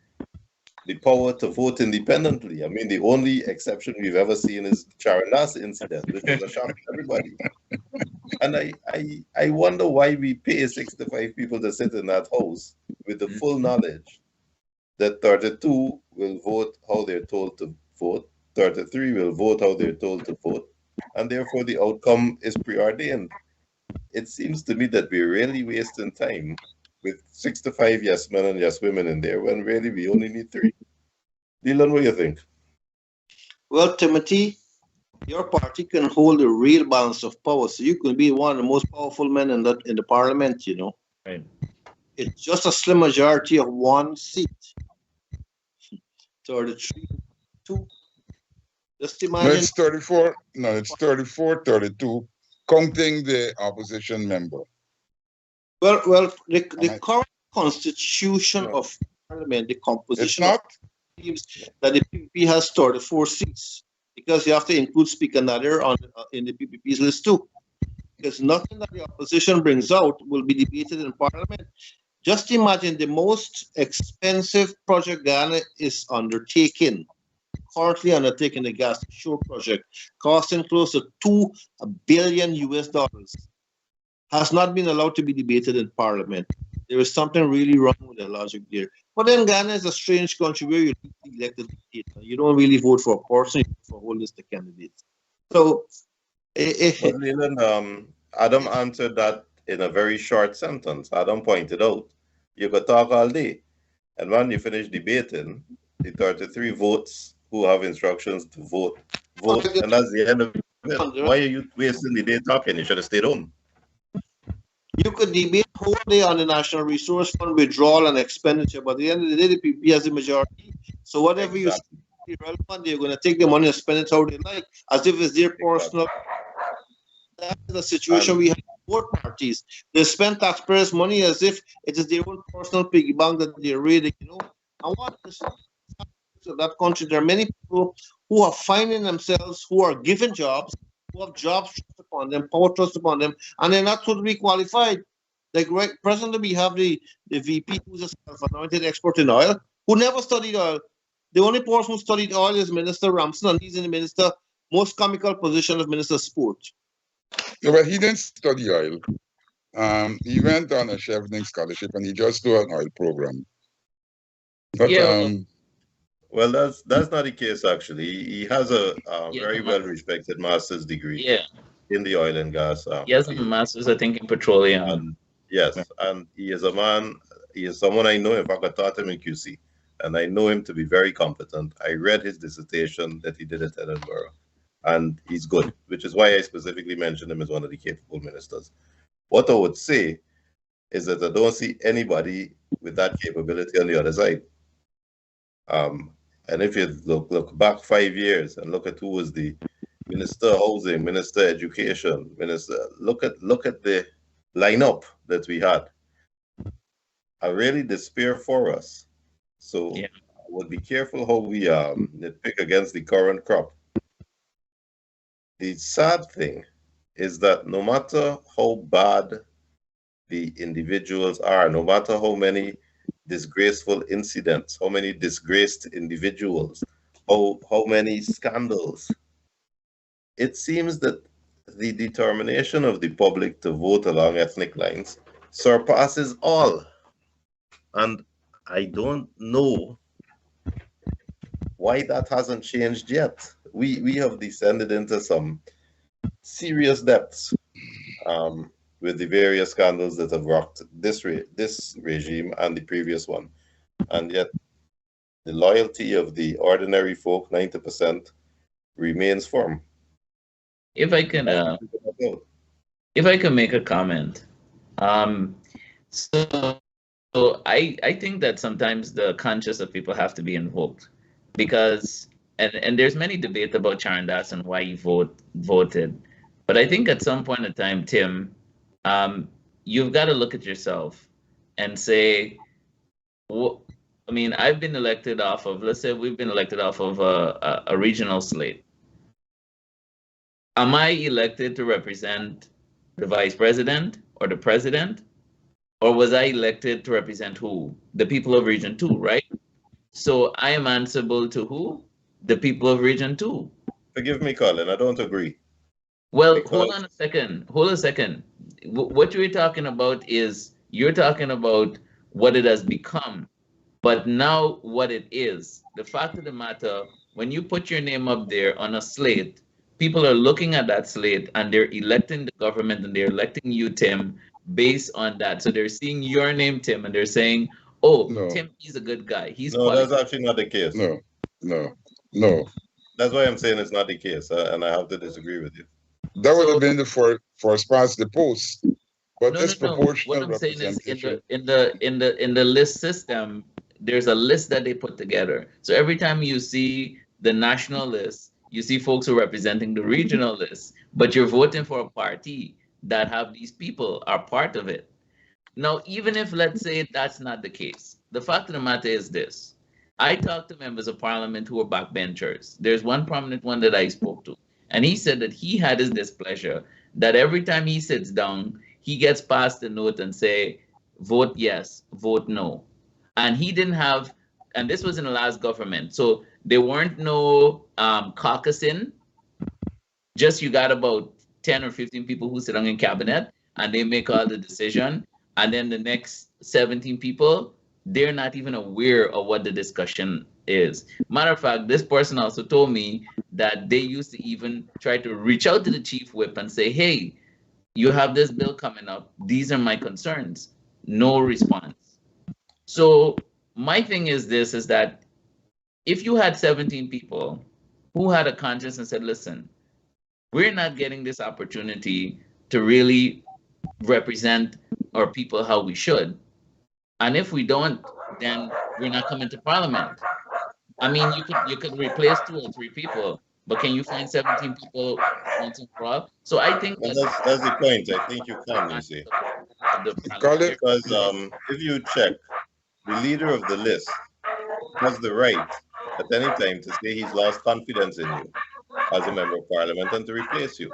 power to vote independently. I mean, the only exception we've ever seen is the Charandas incident, which was a shock to everybody. And I wonder why we pay 65 people to sit in that house with the full knowledge that 32 will vote how they're told to vote, 33 will vote how they're told to vote, and therefore the outcome is preordained. It seems to me that we're really wasting time with 65 yes men and yes women in there when really we only need 3. Leyland, what do you think? Well, Timothy, your party can hold a real balance of power, so you can be one of the most powerful men in the parliament, you know. Right. It's just a slim majority of 1 seat. 33, 2. Just imagine. No, it's 34. No, it's 34, 32, counting the opposition member. Well, the current constitution of Parliament, the composition it's not seems that the PPP has 34 seats, because you have to include Speaker Nadir in the PPP's list too. Because nothing that the opposition brings out will be debated in Parliament. Just imagine the most expensive project Ghana is undertaking, currently undertaking the gas shore project, costing close to $2 billion US, has not been allowed to be debated in Parliament. There is something really wrong with the logic there. But then Ghana is a strange country where you elect a dictator. You don't really vote for a person, you vote for a whole list of candidates. So, But Leyland, Adam answered that in a very short sentence. Adam pointed out, you could talk all day, and when you finish debating, the 33 votes who have instructions to vote, and that's the end of Why are you wasting the day talking? You should have stayed home. You could debate whole day on the National Resource Fund withdrawal and expenditure, but at the end of the day, the PP has the majority. So whatever you say is irrelevant, they're going to take the money and spend it how they like, as if it's their personal. That's the situation we have in both parties. They spend taxpayers' money as if it is their own personal piggy bank that they're raiding, you know. I want to say that country, there are many people who are finding themselves, who are given jobs, who have jobs thrust upon them, power thrust upon them, and they're not totally qualified. Like right presently, we have the VP who's a self-anointed expert in oil, who never studied oil. The only person who studied oil is Minister Ramsden, and he's in the minister most comical position of Minister of Sport. Yeah, but he didn't study oil. He went on a Chevening scholarship and he just do an oil program. But, well, that's not the case actually. He has a very well respected master's degree in the oil and gas. He has a master's, I think, in petroleum. And, yes, and he is a man. He is someone I know. In fact, I taught him in QC, and I know him to be very competent. I read his dissertation that he did at Edinburgh, and he's good, which is why I specifically mentioned him as one of the capable ministers. What I would say is that I don't see anybody with that capability on the other side. And if you look back 5 years and look at who was the Minister of Housing, Minister of Education, Minister, look at the lineup that we had. I really despair for us. So I would be careful how we nitpick against the current crop. The sad thing is that no matter how bad the individuals are, no matter how many disgraceful incidents, how many disgraced individuals, how many scandals, it seems that the determination of the public to vote along ethnic lines surpasses all. And I don't know why that hasn't changed yet. We have descended into some serious depths with the various scandals that have rocked this regime and the previous one. And yet the loyalty of the ordinary folk, 90%, remains firm. If I can make a comment. So I think that sometimes the conscience of people have to be invoked, because and there's many debate about Charandas and why he voted. But I think at some point in time, Tim, you've got to look at yourself and say, I mean, I've been elected off of, let's say we've been elected off of a regional slate. Am I elected to represent the vice president or the president? Or was I elected to represent who? The people of Region 2, right? So I am answerable to who? The people of Region 2. Forgive me, Colin, I don't agree. Well, hold on a second. What you're talking about is, you're talking about what it has become, but now what it is. The fact of the matter, when you put your name up there on a slate, people are looking at that slate and they're electing the government and they're electing you, Tim, based on that. So they're seeing your name, Tim, and they're saying, oh, no. Tim, he's a good guy. He's that's actually not the case. No. That's why I'm saying it's not the case, and I have to disagree with you. That would have been the first past the post. But no. What I'm saying is in the list system, there's a list that they put together. So every time you see the national list, you see folks who are representing the regional list, but you're voting for a party that have these people are part of it. Now, even if, let's say, that's not the case, the fact of the matter is this. I talked to members of parliament who are backbenchers. There's one prominent one that I spoke to, and he said that he had his displeasure that every time he sits down, he gets passed a note and say, vote yes, vote no. And he didn't have, and this was in the last government, so there weren't no caucusing, just you got about 10 or 15 people who sit on in cabinet and they make all the decision, and then the next 17 people, they're not even aware of what the discussion is. Matter of fact, this person also told me that they used to even try to reach out to the chief whip and say, hey, you have this bill coming up, these are my concerns. No response. So my thing is this, is that if you had 17 people who had a conscience and said, listen, we're not getting this opportunity to really represent our people how we should. And if we don't, then we're not coming to parliament. I mean, you could replace 2 or 3 people, but can you find 17 people once and for all? So I think And that that's the point. I think you can, you see. of the Call it, Because parliamentary. if you check, the leader of the list has the right at any time to say he's lost confidence in you as a member of parliament and to replace you.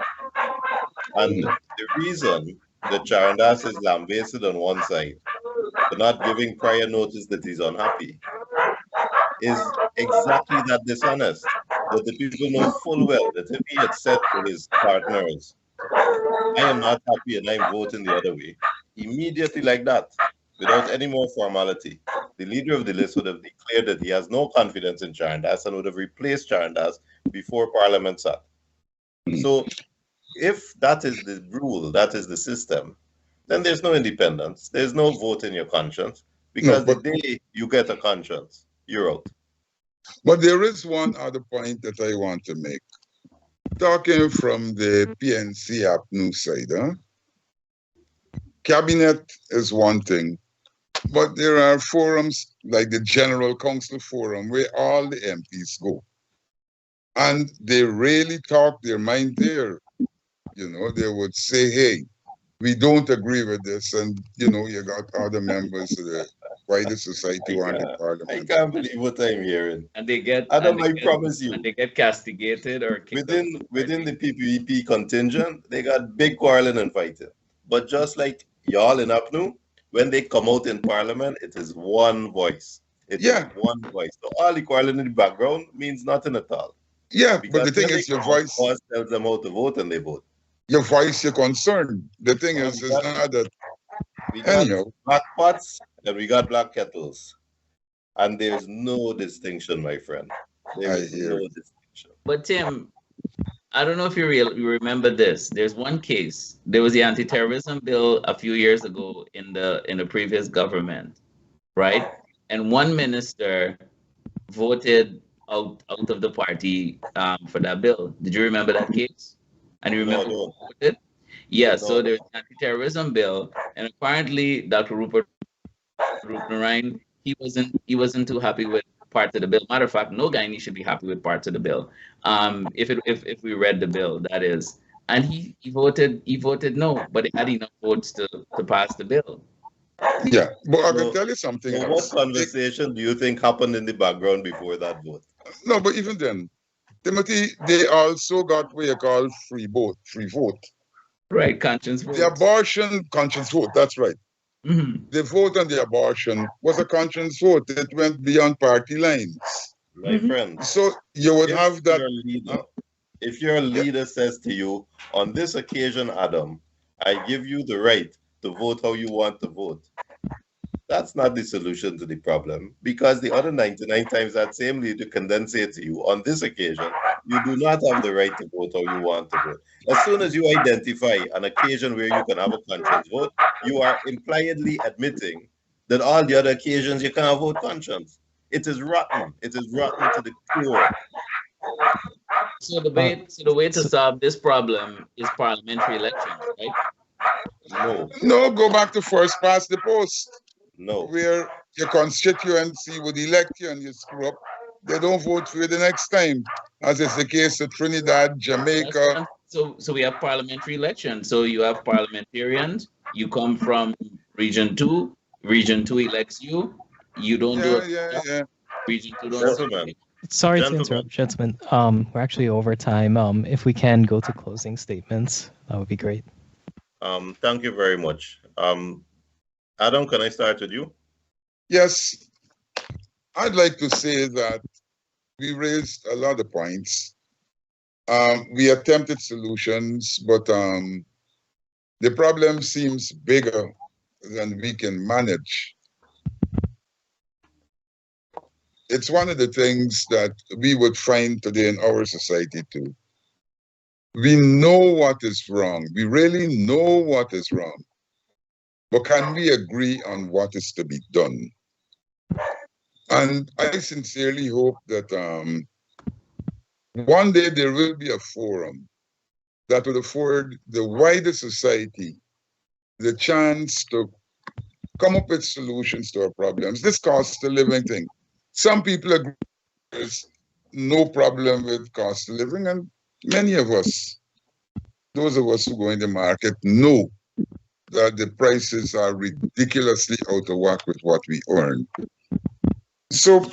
And the reason the Charandas is lambasted on one side for not giving prior notice that he's unhappy is exactly that dishonest. That the people know full well that if he had said to his partners, I am not happy and I'm voting the other way, immediately like that, without any more formality, the leader of the list would have declared that he has no confidence in Charandas and would have replaced Charandas before Parliament sat. So if that is the rule, that is the system, then there's no independence. There's no vote in your conscience because No, the day you get a conscience, you're out. but there is one other point that I want to make. Talking from the PNC APNU side, cabinet is one thing, but there are forums like the General Council Forum where all the MPs go. And they really talk their mind there. You know, they would say, hey, we don't agree with this. And, you know, you got other members of the wider society on the I parliament. can't believe what I'm hearing. And they get Adam, and they I get, promise you, and they get castigated or kicked out within the PPP contingent, they got big quarreling and fighting. But just like y'all in APNU, when they come out in parliament, it is one voice. It is Yeah. one voice. So all the quarreling in the background means nothing at all. Yeah, but Because the thing when is, they your come out, voice, boss tells them how to vote and they vote. your voice, your concern. The thing is not that. We got Anyhow, black pots and we got black kettles. And there's no distinction, my friend. There I is hear no it. distinction. But Tim, I don't know if you remember this. There's one case. There was the anti-terrorism bill a few years ago in the previous government, right? And one minister voted out of the party for that bill. Did you remember that case? And you No, I remember who don't. voted? Yeah. No, So there's an anti-terrorism bill, and apparently Dr. Roopnarine, he wasn't too happy with parts of the bill. Matter of fact, no Guyanese should be happy with parts of the bill. If we read the bill, that is, and he voted no, but it had enough votes to pass the bill. Yeah, but I can So, tell you something so what else. conversation do you think happened in the background before that vote? No, but even then, Timothy, they also got what you call free vote. Right, conscience The vote. abortion conscience vote, that's right. Mhm. The vote on the abortion was a conscience vote. It went beyond party lines. My friend, So you would if have that. your leader, if your leader says to you, on this occasion, Adam, I give you the right to vote how you want to vote, that's not the solution to the problem. Because the other 99 times that same leader can then say to you, on this occasion, you do not have the right to vote how you want to vote. As soon as you identify an occasion where you can have a conscience vote, you are impliedly admitting that all the other occasions you cannot vote conscience. It is rotten. It is rotten to the core. So the way to solve this problem is parliamentary elections, right? No, No, go back to first past the post, no. where your constituency would elect you and you screw up. They don't vote for you the next time, as is the case of Trinidad, That's Jamaica. one. So we have parliamentary elections. So you have parliamentarians. You come from region 2. Region 2 elects you. You don't do it. Yeah. Region 2 don't. Gentlemen, Sorry to Gentlemen. interrupt, gentlemen. We're actually over time. If we can go to closing statements, that would be great. thank you very much. Adam, can I start with you? Yes, I'd like to say that we raised a lot of points. We attempted solutions, but the problem seems bigger than we can manage. It's one of the things that we would find today in our society too. We know what is wrong. We really know what is wrong. But can we agree on what is to be done? And I sincerely hope that one day there will be a forum that would afford the wider society the chance to come up with solutions to our problems. This cost of living thing. Some people agree there's no problem with cost of living, and many of us, those of us who go in the market, know that the prices are ridiculously out of whack with what we earn. So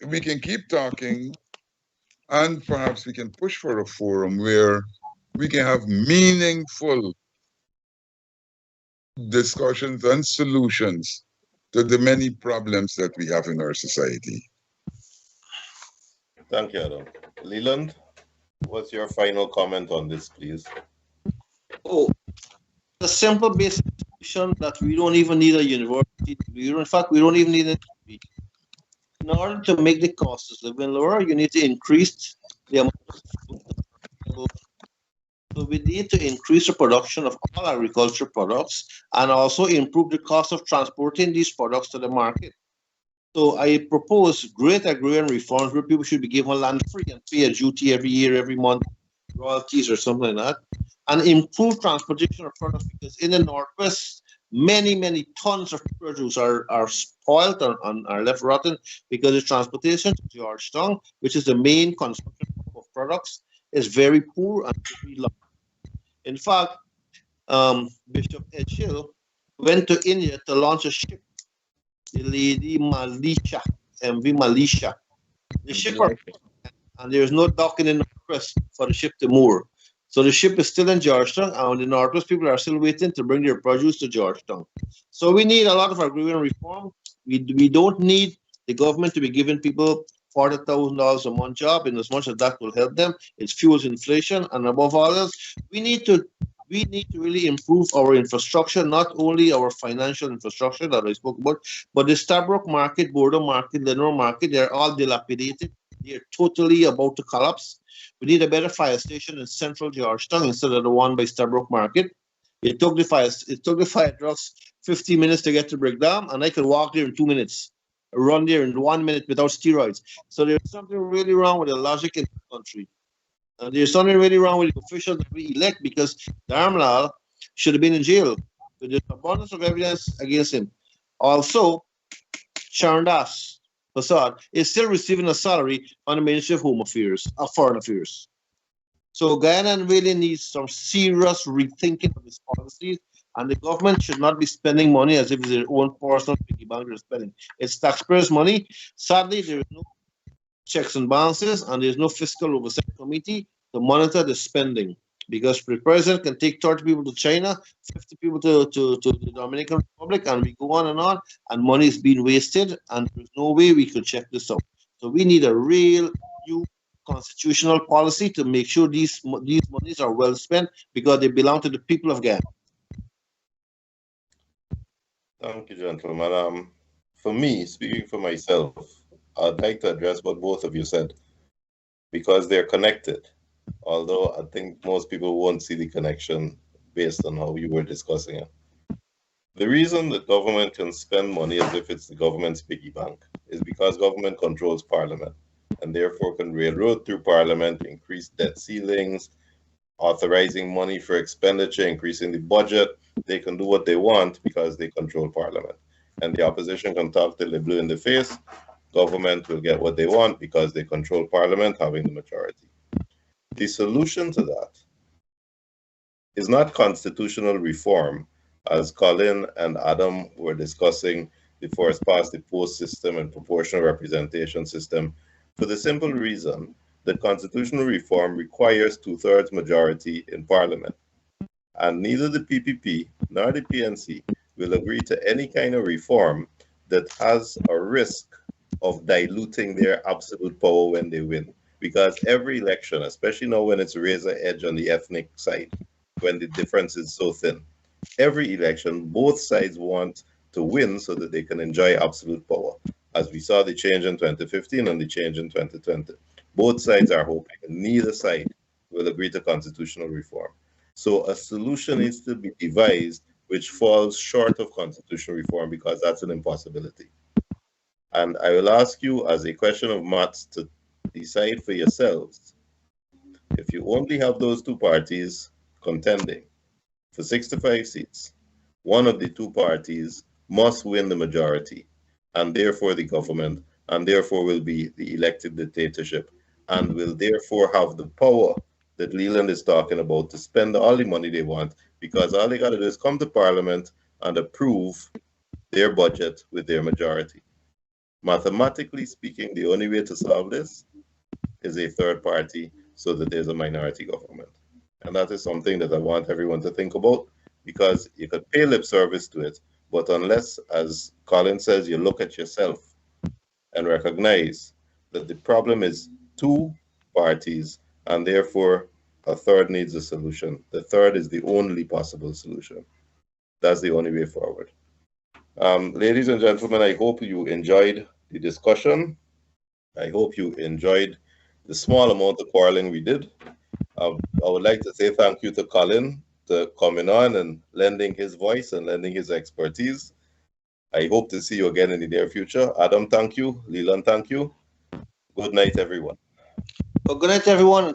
we can keep talking, and perhaps we can push for a forum where we can have meaningful discussions and solutions to the many problems that we have in our society. Thank you, Adam. Leyland, what's your final comment on this, please? Oh, the simple basic solution that we don't even need a university. In fact, we don't even need a degree. In order to make the cost of living lower, you need to increase the amount of food. So we need to increase the production of all agricultural products and also improve the cost of transporting these products to the market. So I propose great agrarian reforms where people should be given land free and pay a duty every year, every month, royalties or something like that, and improve transportation of products, because in the Northwest, many tons of produce are spoiled and are left rotten because the transportation to Georgetown, which is the main consumption of products, is very poor and very long. In fact, Bishop Edgehill went to India to launch a ship, the Lady Malisha, MV Malisha. The ship, and there is no dock in the Northwest for the ship to moor. So the ship is still in Georgetown, and the Northwest people are still waiting to bring their produce to Georgetown. So we need a lot of agrarian reform. We don't need the government to be giving people $40,000 a month job, and as much as that will help them, it fuels inflation. And above all else, we need to really improve our infrastructure, not only our financial infrastructure that I spoke about, but the Stabroek market, Border market, Lenore market, they're all dilapidated. They're totally about to collapse. We need a better fire station in central Georgetown instead of the one by Stabroek market. It took the fire trucks 15 minutes to get to Brickdam, and I could walk there in 2 minutes. Run there in 1 minute without steroids. So there's something really wrong with the logic in the country. And there's something really wrong with the officials that we elect, because Dharamlall should have been in jail. But there's abundance of evidence against him. Also, Sharon Das Prasad is still receiving a salary on the Ministry of Foreign Affairs. So Guyana really needs some serious rethinking of its policies, and the government should not be spending money as if it's their own personal piggy bank they're spending. It's taxpayers' money. Sadly, there is no checks and balances, and there's no fiscal oversight committee to monitor the spending. Because the president can take 30 people to China, 50 people to the Dominican Republic, and we go on, and money is being wasted, and there's no way we could check this out. So we need a real new constitutional policy to make sure these monies are well spent, because they belong to the people of Ghana. Thank you, gentlemen. For me, speaking for myself, I'd like to address what both of you said, because they're connected. Although I think most people won't see the connection based on how you were discussing it. The reason the government can spend money as if it's the government's piggy bank is because government controls parliament, and therefore can railroad through parliament, increase debt ceilings, authorizing money for expenditure, increasing the budget. They can do what they want because they control parliament. And the opposition can talk till they blue in the face. Government will get what they want because they control parliament, having the majority. The solution to that is not constitutional reform, as Colin and Adam were discussing the first past the post system and proportional representation system, for the simple reason that constitutional reform requires 2/3 majority in parliament. And neither the PPP nor the PNC will agree to any kind of reform that has a risk of diluting their absolute power when they win. Because every election, especially now when it's razor edge on the ethnic side, when the difference is so thin, every election, both sides want to win so that they can enjoy absolute power. As we saw the change in 2015 and the change in 2020. Both sides are hoping, and neither side will agree to constitutional reform. So a solution needs to be devised which falls short of constitutional reform, because that's an impossibility. And I will ask you as a question of maths to decide for yourselves, If you only have those two parties contending for 65 seats, one of the two parties must win the majority, and therefore the government, and therefore will be the elected dictatorship, and will therefore have the power that Leyland is talking about to spend all the money they want, because all they got to do is come to Parliament and approve their budget with their majority. Mathematically speaking, the only way to solve this is a third party so that there's a minority government. And that is something that I want everyone to think about, because you could pay lip service to it, but unless, as Colin says, you look at yourself and recognize that the problem is two parties, and therefore a third needs a solution. The third is the only possible solution. That's the only way forward. Ladies and gentlemen, I hope you enjoyed the discussion. I hope you enjoyed the small amount of quarreling we did. I would like to say thank you to Colin for coming on and lending his voice and lending his expertise. I hope to see you again in the near future. Adam, thank you. Leyland, thank you. Good night, everyone. Well, good night, everyone.